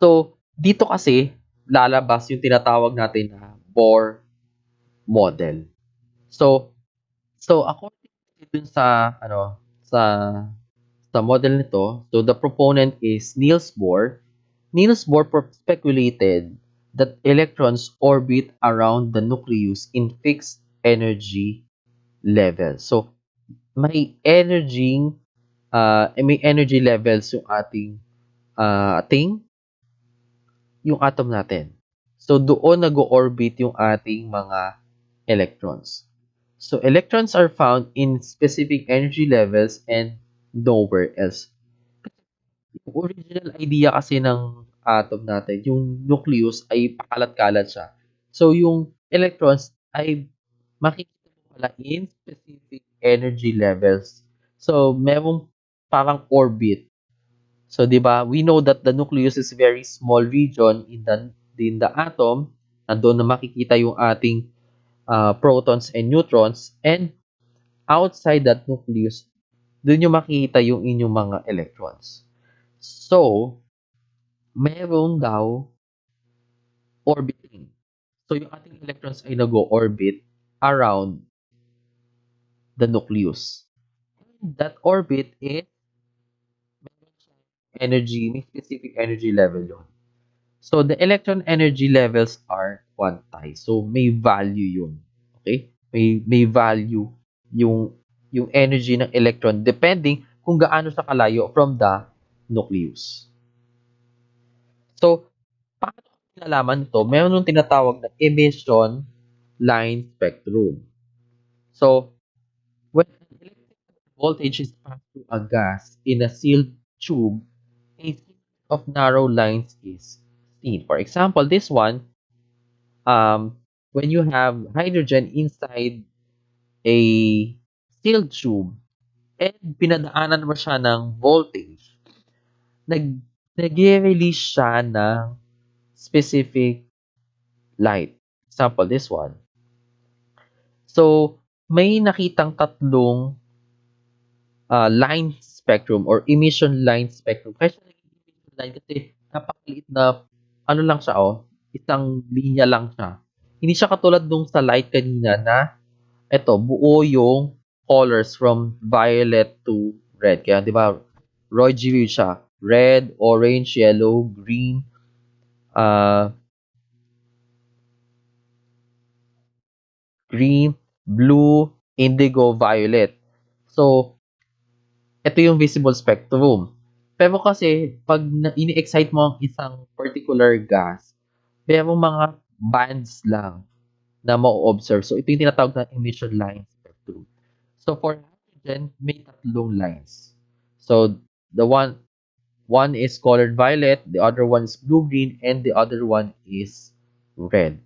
So, dito kasi, lalabas yung tinatawag natin na Bohr model. So, according dun sa model nito, so the proponent is Niels Bohr. Niels Bohr speculated that electrons orbit around the nucleus in fixed energy level. So, may energy levels yung yung atom natin. So, doon nag-orbit yung ating mga electrons. So, electrons are found in specific energy levels and nowhere else. Yung original idea kasi ng atom natin, yung nucleus ay pakalat-kalat siya. So, yung electrons ay makikita mo pala in specific energy levels. So, merong parang orbit. So, di ba, we know that the nucleus is a very small region in the atom. Nandoon na makikita yung ating protons and neutrons. And outside that nucleus, doon yung makikita yung inyong mga electrons. So, meron daw orbiting. So, yung ating electrons ay nag-orbit around the nucleus. That orbit is energy, may specific energy level yun. So, the electron energy levels are quantized. So, may value yun. Okay? May value yung energy ng electron depending kung gaano siya kalayo from the nucleus. So, paano nalaman ito? Meron nung tinatawag na emission line spectrum. So, when electric voltage is passed through a gas in a sealed tube, a series of narrow lines is seen. For example, this one, when you have hydrogen inside a sealed tube and pinadaanan mo siya ng voltage, nag-release siya ng specific light. Example, this one. So, may nakitang tatlong line spectrum or emission line spectrum. Kaya siya naging emission line kasi napakaliit na lang siya, isang linya lang siya. Hindi siya katulad nung sa light kanina na buo yung colors from violet to red. Kaya, di ba, Roy G. siya. Red, orange, yellow, green, blue, indigo, violet. So, ito yung visible spectrum. Pero kasi, pag ini-excite mo ang isang particular gas, merong mga bands lang. na ma-observe. So, ito yung tinatawag na emission line spectrum. So, for hydrogen, may tatlong lines. So, the one is colored violet, the other one is blue-green, and the other one is red.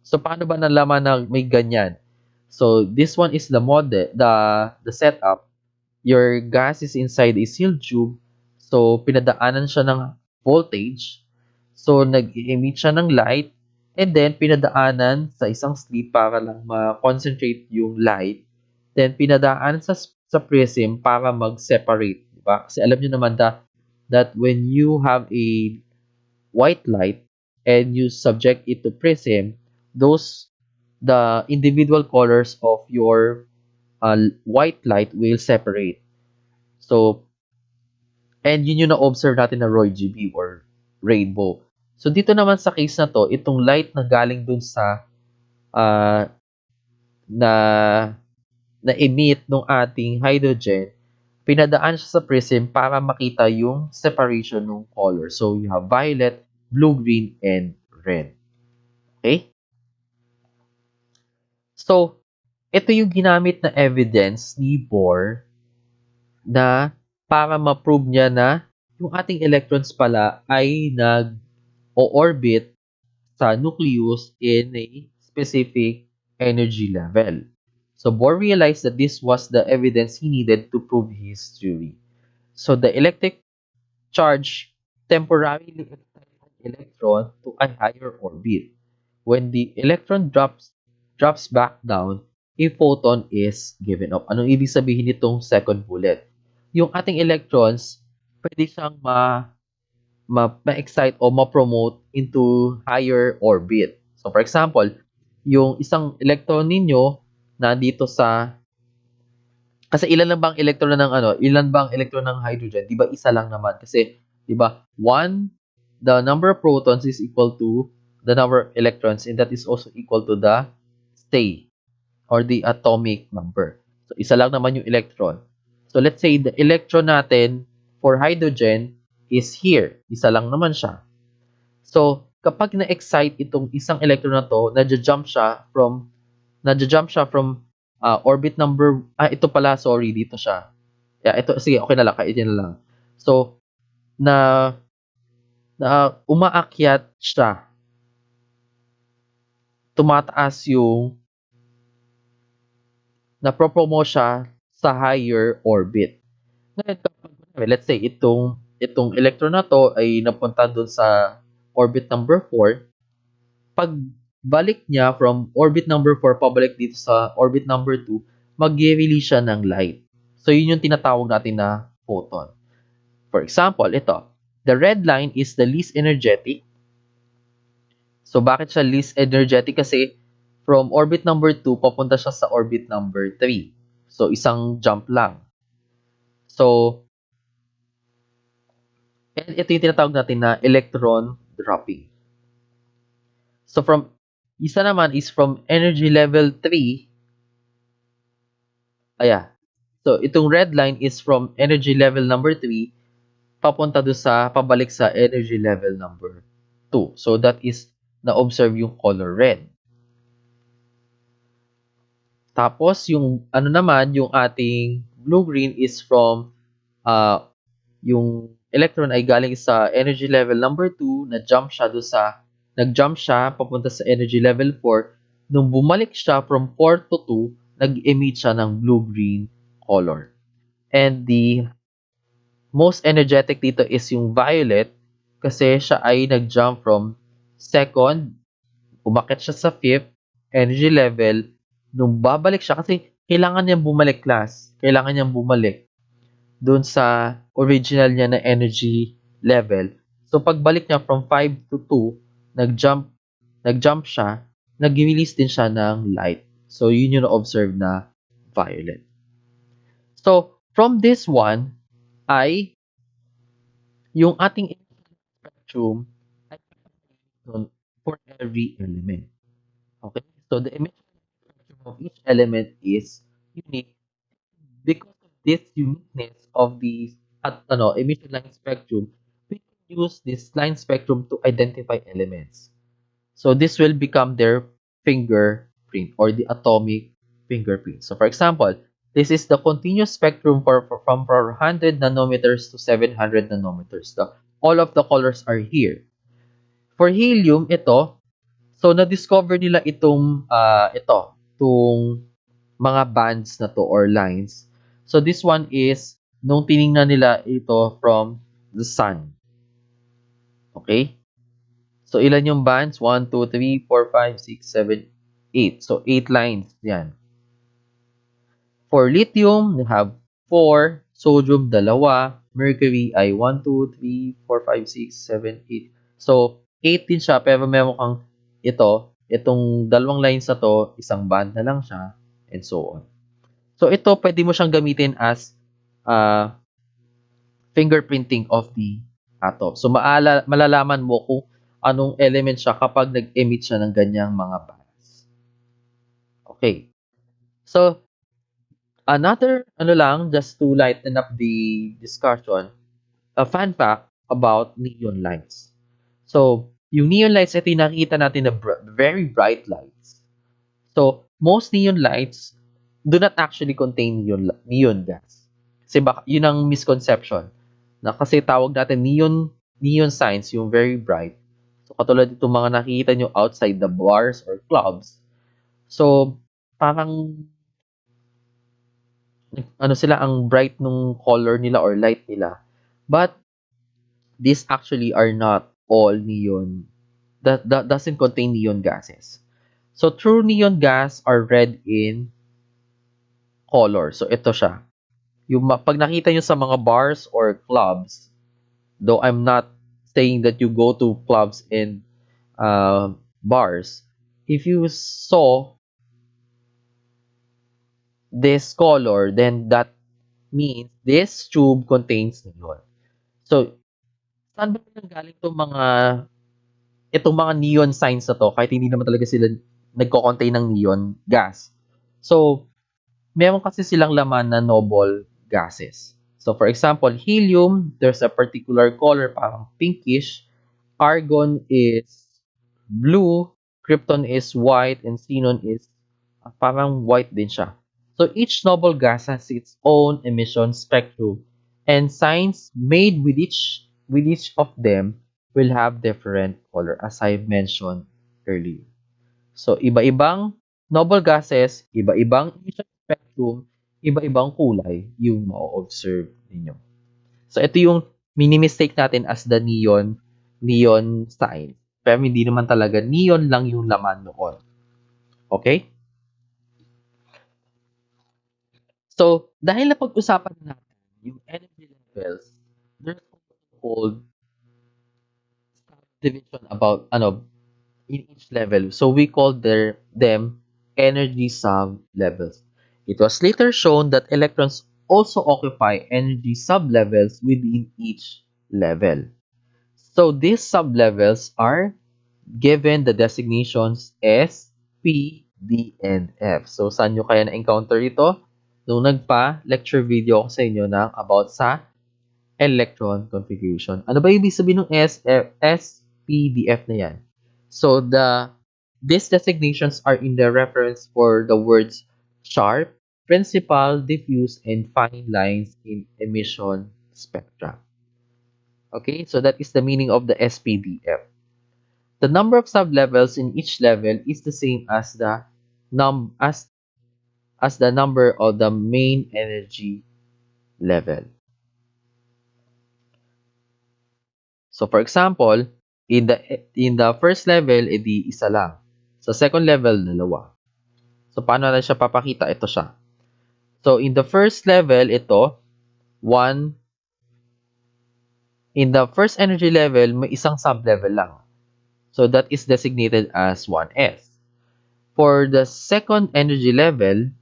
So, paano ba nalaman na may ganyan? So, this one is the model, the setup. Your gas is inside a sealed tube. So, pinadaanan siya ng voltage. So, nag-emit siya ng light. And then, pinadaanan sa isang slit para lang ma-concentrate yung light. Then, pinadaanan sa prism para mag-separate. Diba? Kasi alam nyo naman that when you have a white light and you subject it to prism, the individual colors of your white light will separate. So, and yun yung na-observe natin na Roy GB or rainbow. So, dito naman sa case na to, itong light na galing dun sa uh, na na-emit ng ating hydrogen, pinadaan siya sa prism para makita yung separation ng color. So, you have violet, blue, green, and red. Okay? So, ito yung ginamit na evidence ni Bohr na para ma-prove niya na yung ating electrons pala ay nag-o-orbit sa nucleus in a specific energy level. So Bohr realized that this was the evidence he needed to prove his theory. So the electric charge temporarily excites an electron to a higher orbit. When the electron drops back down, a photon is given off. Anong ibig sabihin nitong second bullet? Yung ating electrons, pwede siyang ma-excite o ma-promote into higher orbit. So for example, yung isang electron ninyo nandito sa kasi ilan lang bang electron ng ilan bang electron ng hydrogen? 'Di ba isa lang naman kasi 'di ba? The number of protons is equal to the number of electrons and that is also equal to the stay or the atomic number. So isa lang naman yung electron. So let's say the electron natin for hydrogen is here. Isa lang naman siya. So kapag na-excite itong isang electron na to, na-jump siya from orbit number ito pala, sorry, dito siya. Yeah, ito sige, okay na lang, kahit yan na lang. So na umaakyat siya. Tumataas yung napropromote siya sa higher orbit. Ngayon, let's say itong electron na to ay napunta doon sa orbit number 4. Pag balik niya from orbit number 4 pabalik dito sa orbit number 2, mag-release siya ng light. So yun yung tinatawag natin na photon. For example, ito. The red line is the least energetic. So bakit siya least energetic? Kasi from orbit number 2, papunta siya sa orbit number 3. So isang jump lang. So, and ito yung tinatawag natin na electron dropping. So isa naman is from energy level 3. So itong red line is from energy level number 3 pabalik sa energy level number 2. So that is na-observe yung color red. Tapos yung yung ating blue-green is from yung electron ay galing sa energy level number 2, nag-jump siya papunta sa energy level 4. Nung bumalik siya from 4 to 2, nag-emit siya ng blue-green color. And the most energetic dito is yung violet kasi siya ay nag-jump from second, umakyat siya sa 5th energy level. Nung babalik siya, kasi kailangan niyang bumalik doon sa original niya na energy level. So pagbalik niya from 5 to 2, nag-jump siya, nag-release din siya ng light. So yun yung na-observe na violet. So from this one ay yung ating spectrum ay for every element. Okay? So the emission spectrum of each element is unique. Because of this uniqueness of the emission line spectrum, we can use this line spectrum to identify elements. So this will become their finger print or the atomic fingerprint. So for example, this is the continuous spectrum from 400 nanometers to 700 nanometers. All of the colors are here. For helium, ito, so na-discover nila itong mga bands na to or lines. So this one is nung tiningnan nila ito from the sun. Okay? So ilan yung bands? 1, 2, 3, 4, 5, 6, 7, 8. So 8 lines. Yan. For lithium, we have 4. Sodium, dalawa. Mercury ay 1, 2, 3, 4, 5, 6, 7, 8. So 8 din siya pero meron kang itong dalawang lines na to, isang band na lang siya, and so on. So ito, pwede mo siyang gamitin as fingerprinting of the atom. So malalaman mo kung anong element siya kapag nag-emit siya ng ganyang mga bands. Okay. So another just to lighten up the discussion, a fun fact about neon lights. So yung neon lights ay nakikita natin na very bright lights. So most neon lights do not actually contain neon gas. Kasi baka yun ang misconception. Na kasi tawag natin neon signs, yung very bright. So katulad itong mga nakikita nyo outside the bars or clubs. So parang sila ang bright nung color nila or light nila. But these actually are not all neon. That doesn't contain neon gases. So true neon gas are red in color. So ito siya. Yung pag nakita nyo sa mga bars or clubs, though I'm not saying that you go to clubs and bars, if you saw this color, then that means this tube contains neon. So, saan ba galing itong mga neon signs na to, kahit hindi naman talaga sila nagko-contain ng neon gas? So, meron kasi silang laman na noble gases. So, for example, helium, there's a particular color, parang pinkish. Argon is blue, krypton is white, and xenon is parang white din siya. So each noble gas has its own emission spectrum, and signs made with each of them will have different color, as I mentioned earlier. So iba-ibang noble gases, iba-ibang emission spectrum, iba-ibang kulay yung ma-observe ninyo. So ito yung mini-mistake natin as the neon sign. Pero hindi naman talaga neon lang yung laman noon. Okay? So, dahil napag-usapan natin yung energy levels, there's called division about in each level. So we call them energy sub-levels. It was later shown that electrons also occupy energy sub-levels within each level. So these sub-levels are given the designations S, P, D, and F. So saan nyo kaya na-encounter ito? Nung nagpa-lecture video ako sa inyo about sa electron configuration. Ano ba ibig sabihin ng S, F, S, P, D, F na yan? So these designations are in the reference for the words sharp, principal, diffuse, and fine lines in emission spectra. Okay, so that is the meaning of the SPDF. The number of sublevels in each level is the same as the number of the main energy level. So for example, in the first level, edi isa lang. Sa second level, dalawa. So paano na siya papakita? Ito siya. So in the first level, ito, 1. In the first energy level, may isang sublevel lang. So that is designated as 1s. For the second energy level,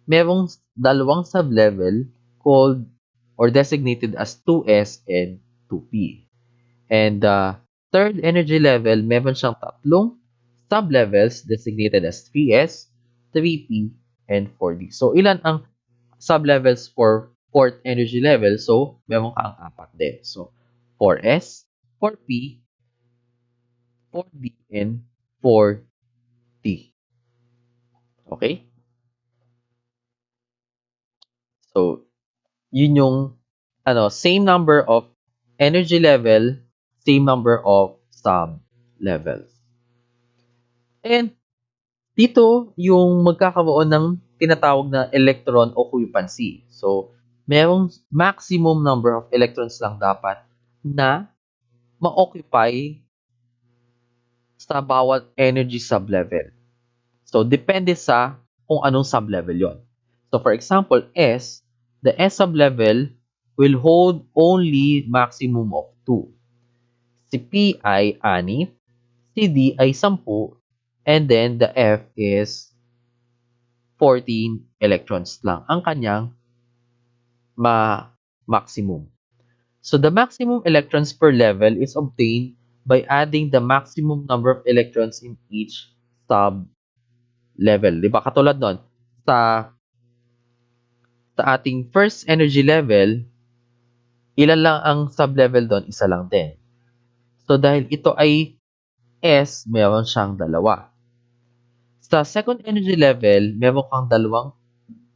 merong dalawang sublevel called or designated as 2s and 2p. And the third energy level, meron siyang tatlong sublevels designated as 3s, 3p, and 4d. So ilan ang sublevels for fourth energy level? So meron kang apat din. So 4s, 4p, 4d, and 4t. Okay? So, yun yung same number of energy level, same number of sub levels. And dito yung magkakaroon ng tinatawag na electron occupancy. So, merong maximum number of electrons lang dapat na ma-occupy sa bawat energy sublevel. So, depende sa kung anong sublevel yon. So, for example, the S sublevel will hold only maximum of 2. Si P ay 6, si D ay 10, and then the F is 14 electrons lang ang kanyang maximum. So, the maximum electrons per level is obtained by adding the maximum number of electrons in each sub-level. Diba? Katulad nun, sa ating first energy level, ilan lang ang sub-level doon? Isa lang din. So, dahil ito ay S, meron siyang dalawa. Sa second energy level, meron kang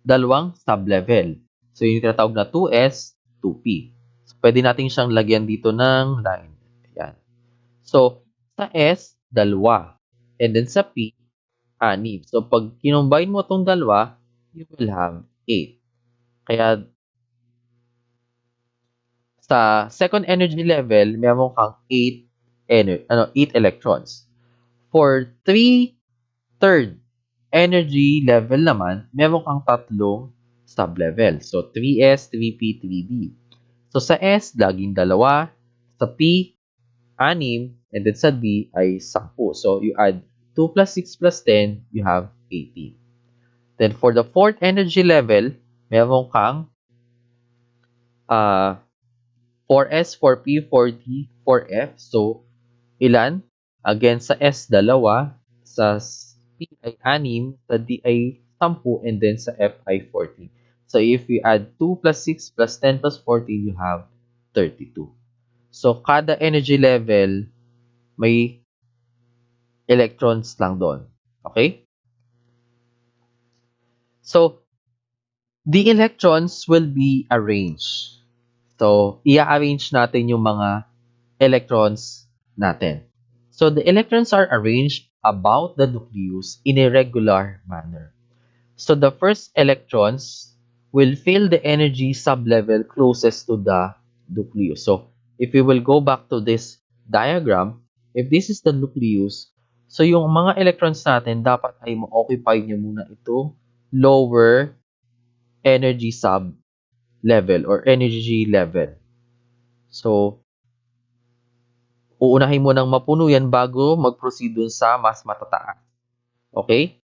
dalawang sub-level. So, yung tinatawag na 2S, 2P. So, pwede natin siyang lagyan dito ng line. Ayan. So, sa S, dalawa. And then sa P, 6. So, pag kinumbine mo itong dalawa, you will have 8. Kaya, sa second energy level, meron kang 8 electrons. For 3/3 energy level naman, meron kang tatlong sub-level. So, 3S, 3P, 3D. So, sa S, laging dalawa. Sa P, 6. And then sa D ay 10. So, you add 2 plus 6 plus 10, you have 18. Then, for the fourth energy level, meron kang 4S, 4P, 4D, 4F. So, ilan? Again, sa S, dalawa. Sa P ay 6. Sa D ay 10. And then sa F ay 14. So, if you add 2 plus 6 plus 10 plus 14, you have 32. So, kada energy level, may electrons lang doon. Okay? So, the electrons will be arranged. So, i-arrange natin yung mga electrons natin. So, the electrons are arranged about the nucleus in a regular manner. So, the first electrons will fill the energy sublevel closest to the nucleus. So, if we will go back to this diagram, if this is the nucleus, so yung mga electrons natin dapat ay ma-occupy niya muna itong lower energy sub-level or energy level. So, uunahin mo nang mapuno yan bago mag-proceed dun sa mas matataas. Okay?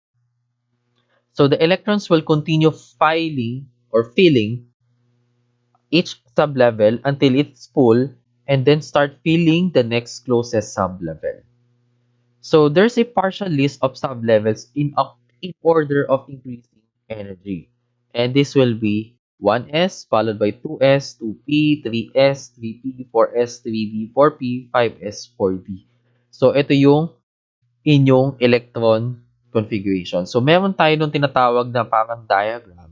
So, the electrons will continue filling each sub-level until it's full and then start filling the next closest sub-level. So, there's a partial list of sub-levels in order of increasing energy. And this will be 1S followed by 2S, 2P, 3S, 3P, 4S, 3D, 4P, 5S, 4D. So, ito yung inyong electron configuration. So, meron tayo nung tinatawag na parang diagram.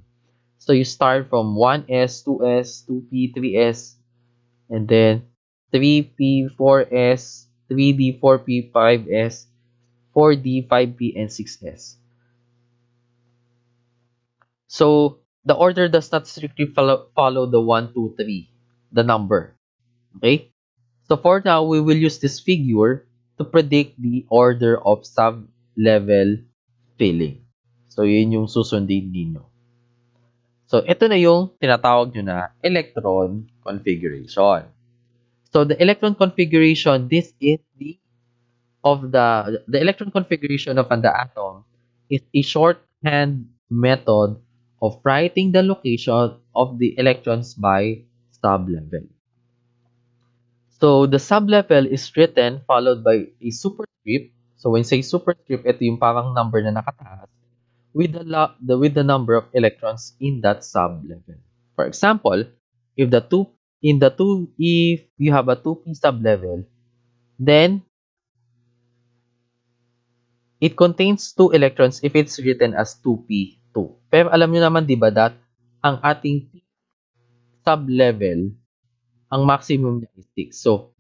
So, you start from 1S, 2S, 2P, 3S, and then 3P, 4S, 3D, 4P, 5S, 4D, 5P, and 6S. So, the order does not strictly follow the 1, 2, 3, the number. Okay? So, for now, we will use this figure to predict the order of sub-level filling. So, yun yung susundin ninyo. So, ito na yung tinatawag nyo na electron configuration. So, the electron configuration, this is the electron configuration of the atom is a shorthand method of writing the location of the electrons by sublevel. So, the sublevel is written followed by a superscript. So, when say superscript, ito yung parang number na nakataas with the number of electrons in that sublevel. For example, if if you have a 2p sublevel, then 2p electrons will be present in the sublevel. So, if you have a 2p sublevel, then 2p electrons will be present in the sublevel. So, if you have a 2p sublevel, then 2p electrons will be present in the sublevel. So, if you have a 2p sublevel, then 2p electrons will be present in the sublevel. So, if you have a 2p sublevel, then It contains 2 electrons if it's written as 2p2. Pero alam niyo naman 'di ba that ang ating sub-level, ang maximum niya is 6. So,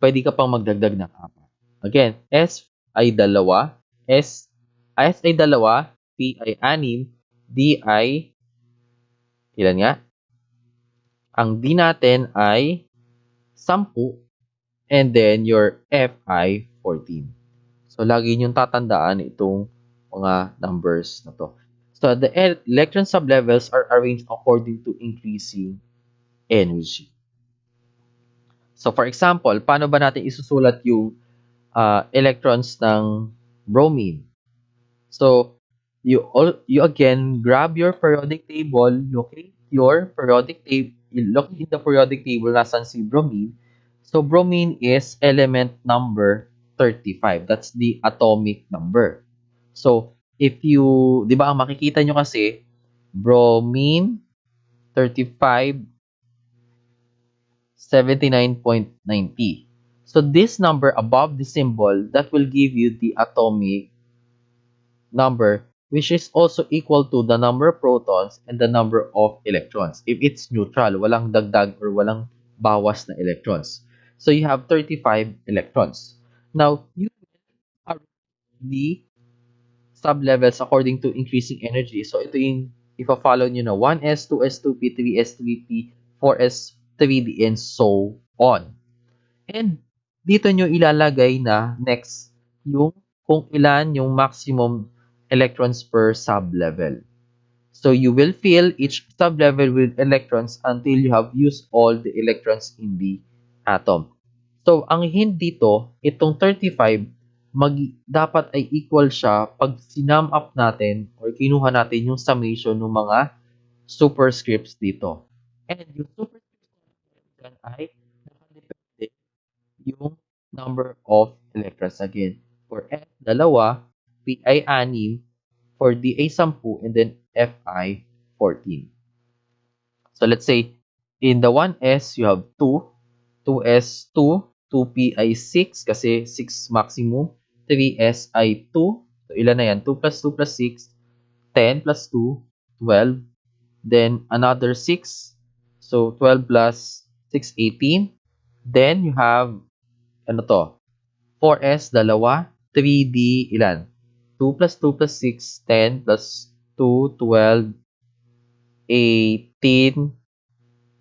pwede ka pang magdagdag ng 4. Again, S ay dalawa, S ay dalawa, P ay 6, D ay ilan nga? Ang D natin ay 10, and then your F ay 14. So, lagi niyong tatandaan itong mga numbers na to. So, the electron sublevels are arranged according to increasing energy. So, for example, paano ba natin isusulat yung electrons ng bromine? So, you again grab your periodic table, locate in the periodic table nasan si bromine. So, bromine is element number 35. That's the atomic number. So, if you, di ba ang makikita nyo kasi, bromine 35, 79.90. So, this number above the symbol, that will give you the atomic number, which is also equal to the number of protons and the number of electrons. If it's neutral, walang dagdag or walang bawas na electrons. So, you have 35 electrons. Now, you arrange the sublevels according to increasing energy. So, ito yung ipa-follow nyo na 1s, 2s, 2p, 3s, 3p, 4s, 3d, and so on. And dito nyo ilalagay na next yung kung ilan yung maximum electrons per sublevel. So you will fill each sublevel with electrons until you have used all the electrons in the atom. So ang hint dito, itong 35, dapat ay equal siya pag sinum up natin or kinuha natin yung summation ng mga superscripts dito. And yung superscripts dyan ay nakadepende yung number of electrons again. For S, dalawa, P ay 6, for D ay 10, and then F ay 14. So let's say, in the 1S, you have 2, 2S, 2, 2P ay 6 kasi 6 maximum, 3S ay 2, so ilan na yan? 2 plus 2 plus 6, 10 plus 2, 12, then another 6, so 12 plus 6, 18, then you have ano to? 4S, dalawa. 3D, ilan? 2 plus 2 plus 6, 10 plus 2, 12, 18,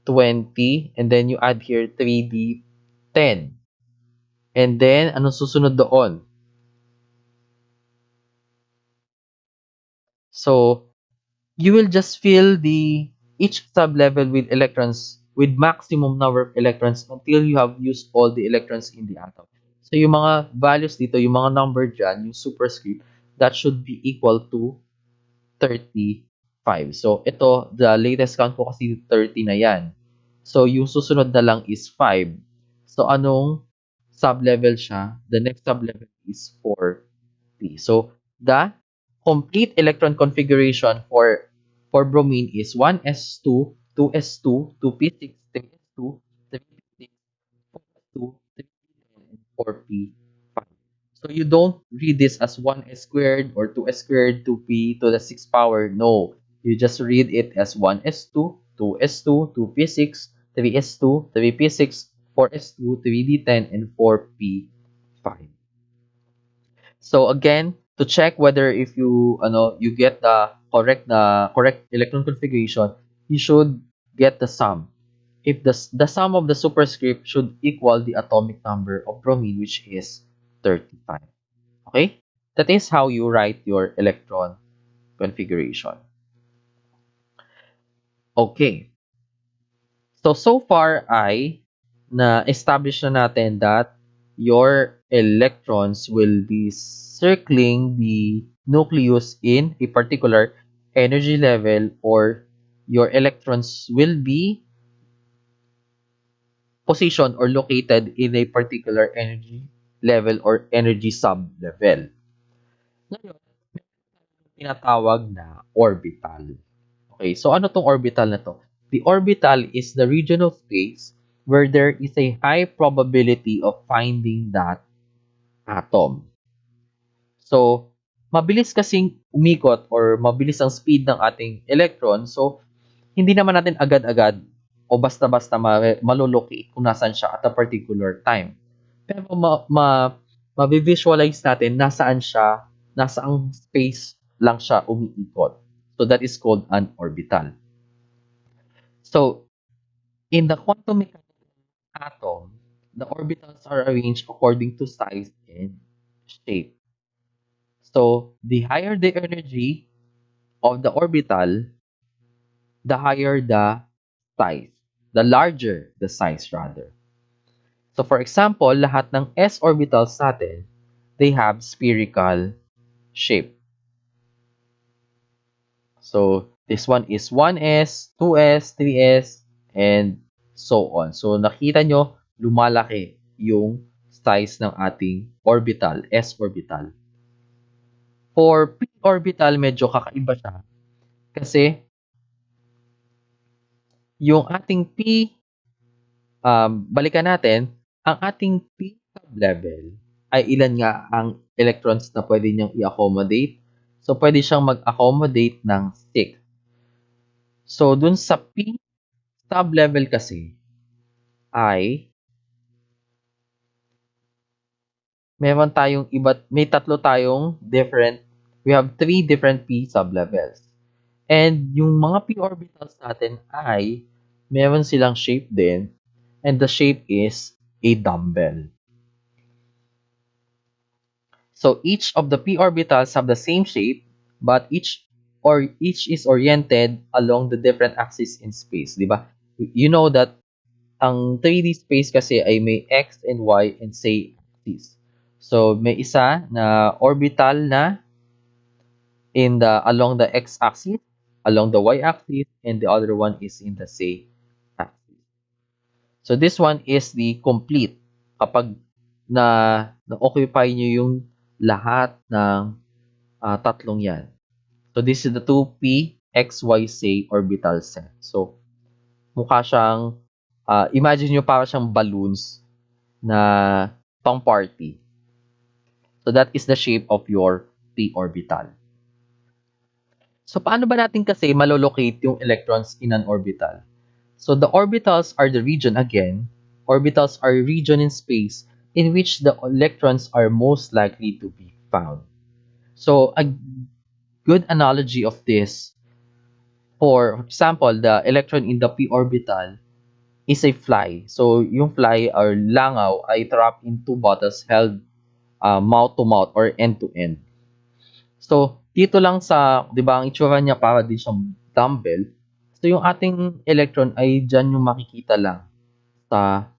20. And then you add here 3D, 10. And then, anong susunod doon? So, you will just fill each sublevel with electrons with maximum number of electrons until you have used all the electrons in the atom. So, yung mga values dito, yung mga number dyan, yung superscript, that should be equal to 35. So, ito, the latest count ko kasi 30 na yan. So, yung susunod na lang is 5. So, anong sublevel siya? The next sublevel is 4p. So, the complete electron configuration for bromine is 1s2, 2s2, 2p6, 3s2, 3p6, 4s2, 3p10, and 4p5. So you don't read this as 1s squared or 2s squared, 2p to the 6th power. No, you just read it as 1s2, 2s2, 2p6, 3s2, 3p6, 4s2, 3d10, and 4p5. So again, to check whether if you get the correct electron configuration, you should get the sum. If the sum of the superscript should equal the atomic number of bromine, which is 35. Okay? That is how you write your electron configuration. Okay. So far ay na-establish na natin that your electrons will be circling the nucleus in a particular energy level, or your electrons will be positioned or located in a particular energy level or energy sub-level. Ngayon, tinatawag na orbital. Okay, so ano tong orbital na to? The orbital is the region of space where there is a high probability of finding that atom. So, mabilis kasing umikot or mabilis ang speed ng ating electron. So, hindi naman natin agad-agad o basta-basta malolocate kung nasan siya at a particular time. Pero mabivisualize natin nasaan siya, nasaang space lang siya umiikot. So, that is called an orbital. So, in the quantum mechanics atom, the orbitals are arranged according to size and shape. So, the higher the energy of the orbital, the higher the size. The larger the size rather. So, for example, lahat ng s orbitals natin, they have spherical shape. So, this one is 1s, 2s, 3s, and so on. So, nakita nyo, lumalaki yung size ng ating orbital, s orbital. For p orbital, medyo kakaiba siya. Kasi, yung ating p, balikan natin, ang ating p sublevel ay ilan nga ang electrons na pwede niyang i-accommodate. So, pwede siyang mag-accommodate ng 6. So, dun sa p sublevel kasi, ay may tatlo tayong we have 3 different p sublevels. And yung mga p orbitals natin ay meron silang shape din, and the shape is a dumbbell. So each of the p orbitals have the same shape, but each is oriented along the different axes in space, di ba? You know that ang 3D space kasi ay may x and y and z axis. So may isa na orbital na along the x-axis, along the y-axis, and the other one is in the z-axis. So this one is the complete kapag na-occupy nyo yung lahat ng tatlong yan. So this is the 2p xyz orbital set. So mukha siyang imagine nyo para siyang balloons na pang party. So that is the shape of your p orbital. So paano ba natin kasi malolocate yung electrons in an orbital? So the orbitals are the region again. Orbitals are a region in space in which the electrons are most likely to be found. So a good analogy of this, for example, the electron in the p orbital is a fly. So yung fly or langaw ay trapped in two bottles held mouth to mouth or end to end. So, dito lang sa, 'di ba, ang itsura niya para din siyang dumbbell. So, yung ating electron ay diyan yung makikita lang sa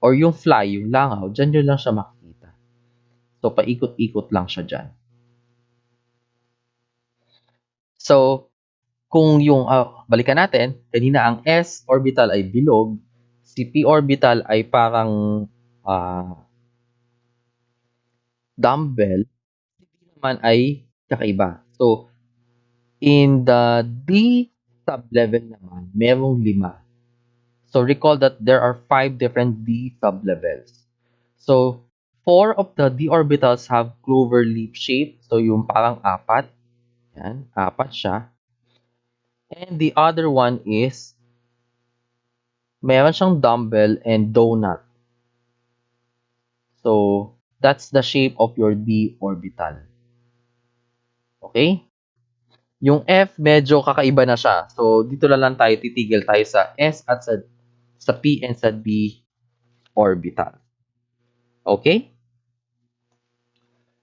or yung fly, yung langaw, diyan nyo lang siya makikita. So, paikot-ikot lang siya diyan. So, kung yung balikan natin, kanina ang s orbital ay bilog, si p orbital ay parang dumbbell, hindi naman ay kakaiba. So, in the D sublevel naman, merong 5. So recall that there are 5 different D sublevels. So 4 of the D orbitals have clover leaf shape. So yung parang 4. Yan, 4 siya. And the other one is meron siyang dumbbell and donut. So that's the shape of your D orbital. Okay? Yung F medyo kakaiba na siya. So dito lang tayo titigil tayo sa S at sa P and sa D orbital. Okay?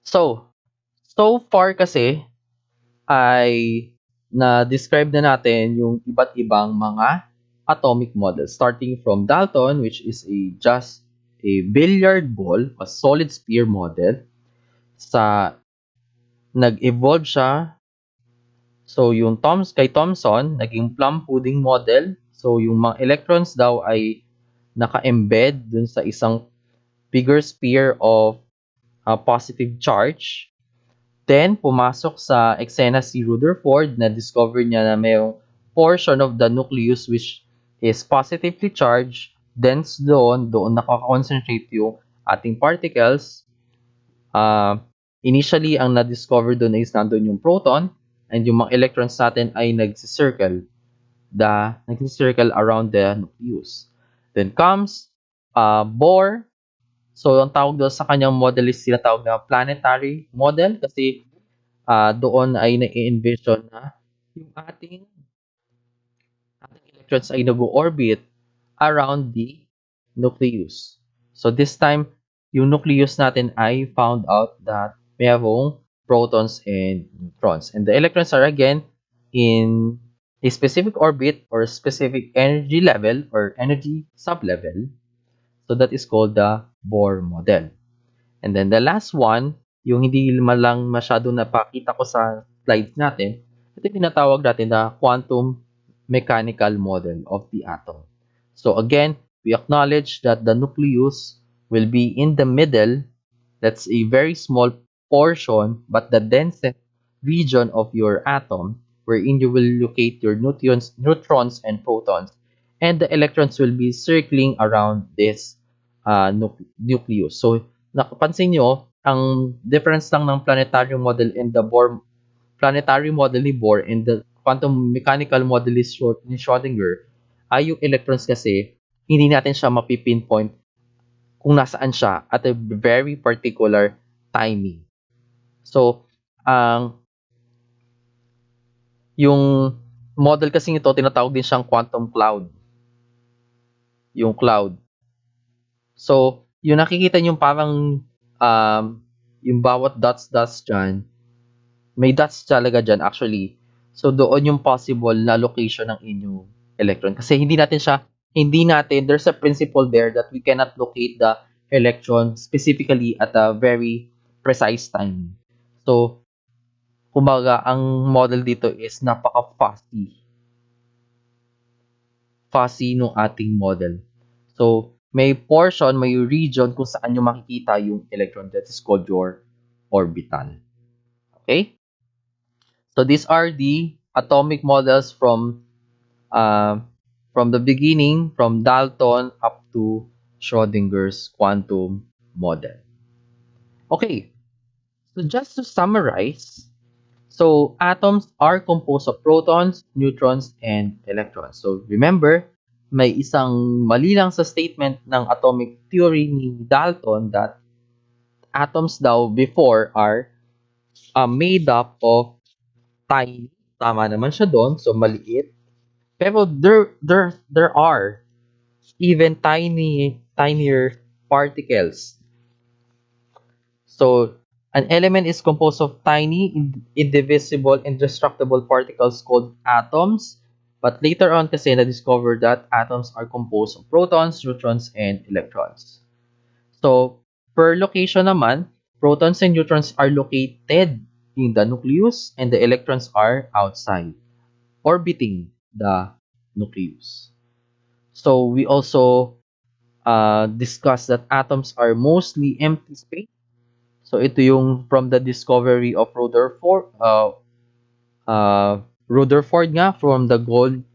So far kasi ay na-describe na natin yung iba't ibang mga atomic models starting from Dalton, which is just a billiard ball, a solid sphere model. Sa nag-evolve siya. So yung kay Thomson, naging plum pudding model. So yung mga electrons daw ay naka-embed dun sa isang bigger sphere of positive charge. Then, pumasok sa eksena si Rutherford na discover niya na mayroong portion of the nucleus which is positively charged. Dense doon nakaka-concentrate yung ating particles. Initially, ang na-discover doon is nandun yung proton and yung mga electrons natin ay nag-circle around the nucleus. Then comes Bohr. So, ang tawag doon sa kanyang model is tinatawag na planetary model kasi doon ay na-envision na yung ating electrons ay nag-orbit around the nucleus. So this time, yung nucleus natin ay found out that may having protons and neutrons. And the electrons are again in a specific orbit or specific energy level or energy sublevel. So that is called the Bohr model. And then the last one, yung hindi lang masyado napakita ko sa slides natin, ito yung tinatawag natin na quantum mechanical model of the atom. So again, we acknowledge that the nucleus will be in the middle. That's a very small portion, but the densest region of your atom, wherein you will locate your neutrons and protons, and the electrons will be circling around this nucleus. So, nakapansin nyo, ang difference lang ng planetary model and the Bohr planetary model ni Bohr and the quantum mechanical model ni Schrödinger ay yung electrons kasi hindi natin siya mapipinpoint kung nasaan siya at a very particular timing. So, yung model kasi ito, tinatawag din siyang quantum cloud. Yung cloud. So, yung nakikita nyo parang yung bawat dots dyan, may dots talaga dyan actually. So, doon yung possible na location ng inyong electron. Kasi hindi natin, there's a principle there that we cannot locate the electron specifically at a very precise time. So, kumbaga, ang model dito is napaka-fuzzy. Fuzzy nung ating model. So, may portion, may region kung saan nyo makikita yung electron. That is called your orbital. Okay? So, these are the atomic models from the beginning, from Dalton up to Schrödinger's quantum model. Okay, so just to summarize, so atoms are composed of protons, neutrons, and electrons. So remember, may isang mali lang sa statement ng atomic theory ni Dalton that atoms daw before are made up of tiny, tama naman siya doon, so maliit. Pero there are even tinier particles. So an element is composed of tiny, indivisible, indestructible particles called atoms. But later on kasi na-discover that atoms are composed of protons, neutrons, and electrons. So per location naman, protons and neutrons are located in the nucleus and the electrons are outside, orbiting the nucleus. So we also discussed that atoms are mostly empty space. So ito yung from the discovery of Rutherford nga from the gold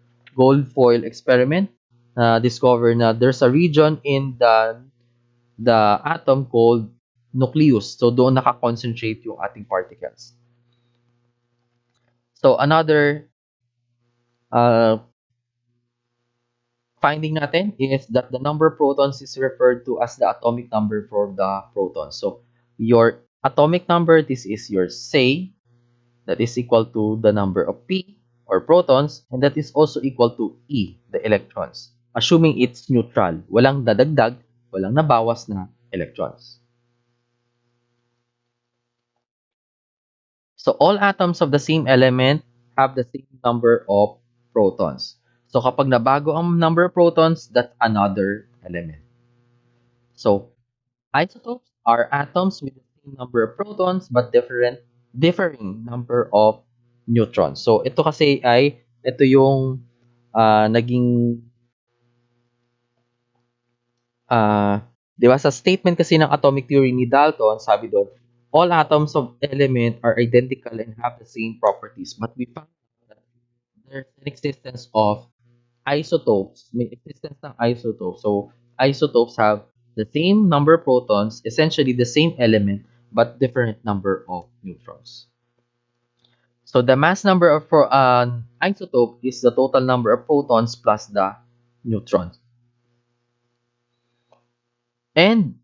foil experiment. Discover na there's a region in the atom called nucleus. So doon naka-concentrate yung ating particles. So another finding natin is that the number of protons is referred to as the atomic number for the protons. So your atomic number, this is your say, that is equal to the number of P or protons, and that is also equal to E, the electrons, assuming it's neutral. Walang dadagdag, walang nabawas na electrons. So all atoms of the same element have the same number of protons. So kapag nabago ang number of protons, that's another element. So isotopes are atoms with the same number of protons but differing number of neutrons. So ito kasi ito yung naging di ba sa statement kasi ng atomic theory ni Dalton, sabi doon, all atoms of element are identical and have the same properties. But we found that there's an existence of isotopes. May existence ng isotopes. So isotopes have the same number of protons, essentially the same element, but different number of neutrons. So the mass number of for an isotope is the total number of protons plus the neutrons. And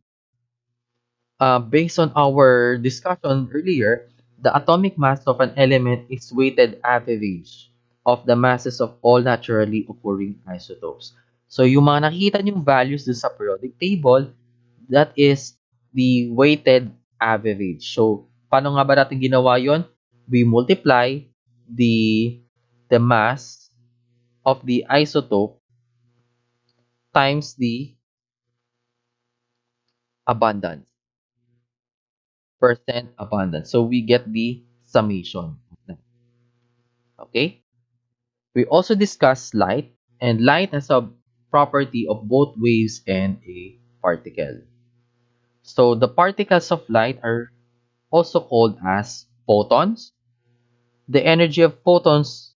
based on our discussion earlier, the atomic mass of an element is weighted average of the masses of all naturally occurring isotopes. So yung mga nakikita niyong values dun sa periodic table, that is the weighted average. So paano nga ba natin ginawa yon? We multiply the the mass of the isotope times the abundance, percent abundance. So we get the summation of that. Okay? We also discussed light, and light has a property of both waves and a particle. So the particles of light are also called as photons. The energy of photons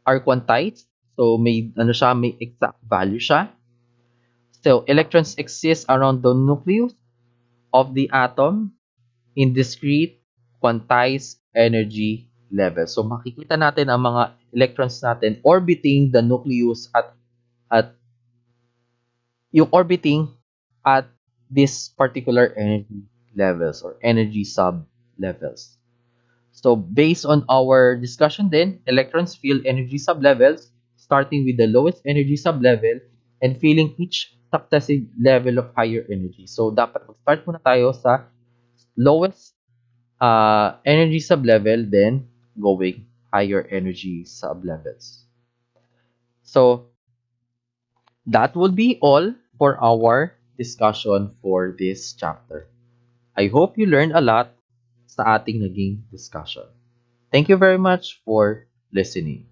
are quantized. So may ano siya, may exact value siya. So electrons exist around the nucleus of the atom in discrete quantized energy level. So makikita natin ang mga electrons natin orbiting the nucleus at yung orbiting at this particular energy levels or energy sub levels. So based on our discussion then, electrons feel energy sublevels starting with the lowest energy sublevel and feeling each successive level of higher energy. So dapat mag-start muna tayo sa lowest energy sublevel, then going higher energy sublevels. So that would be all for our discussion for this chapter. I hope you learned a lot sa ating naging discussion. Thank you very much for listening.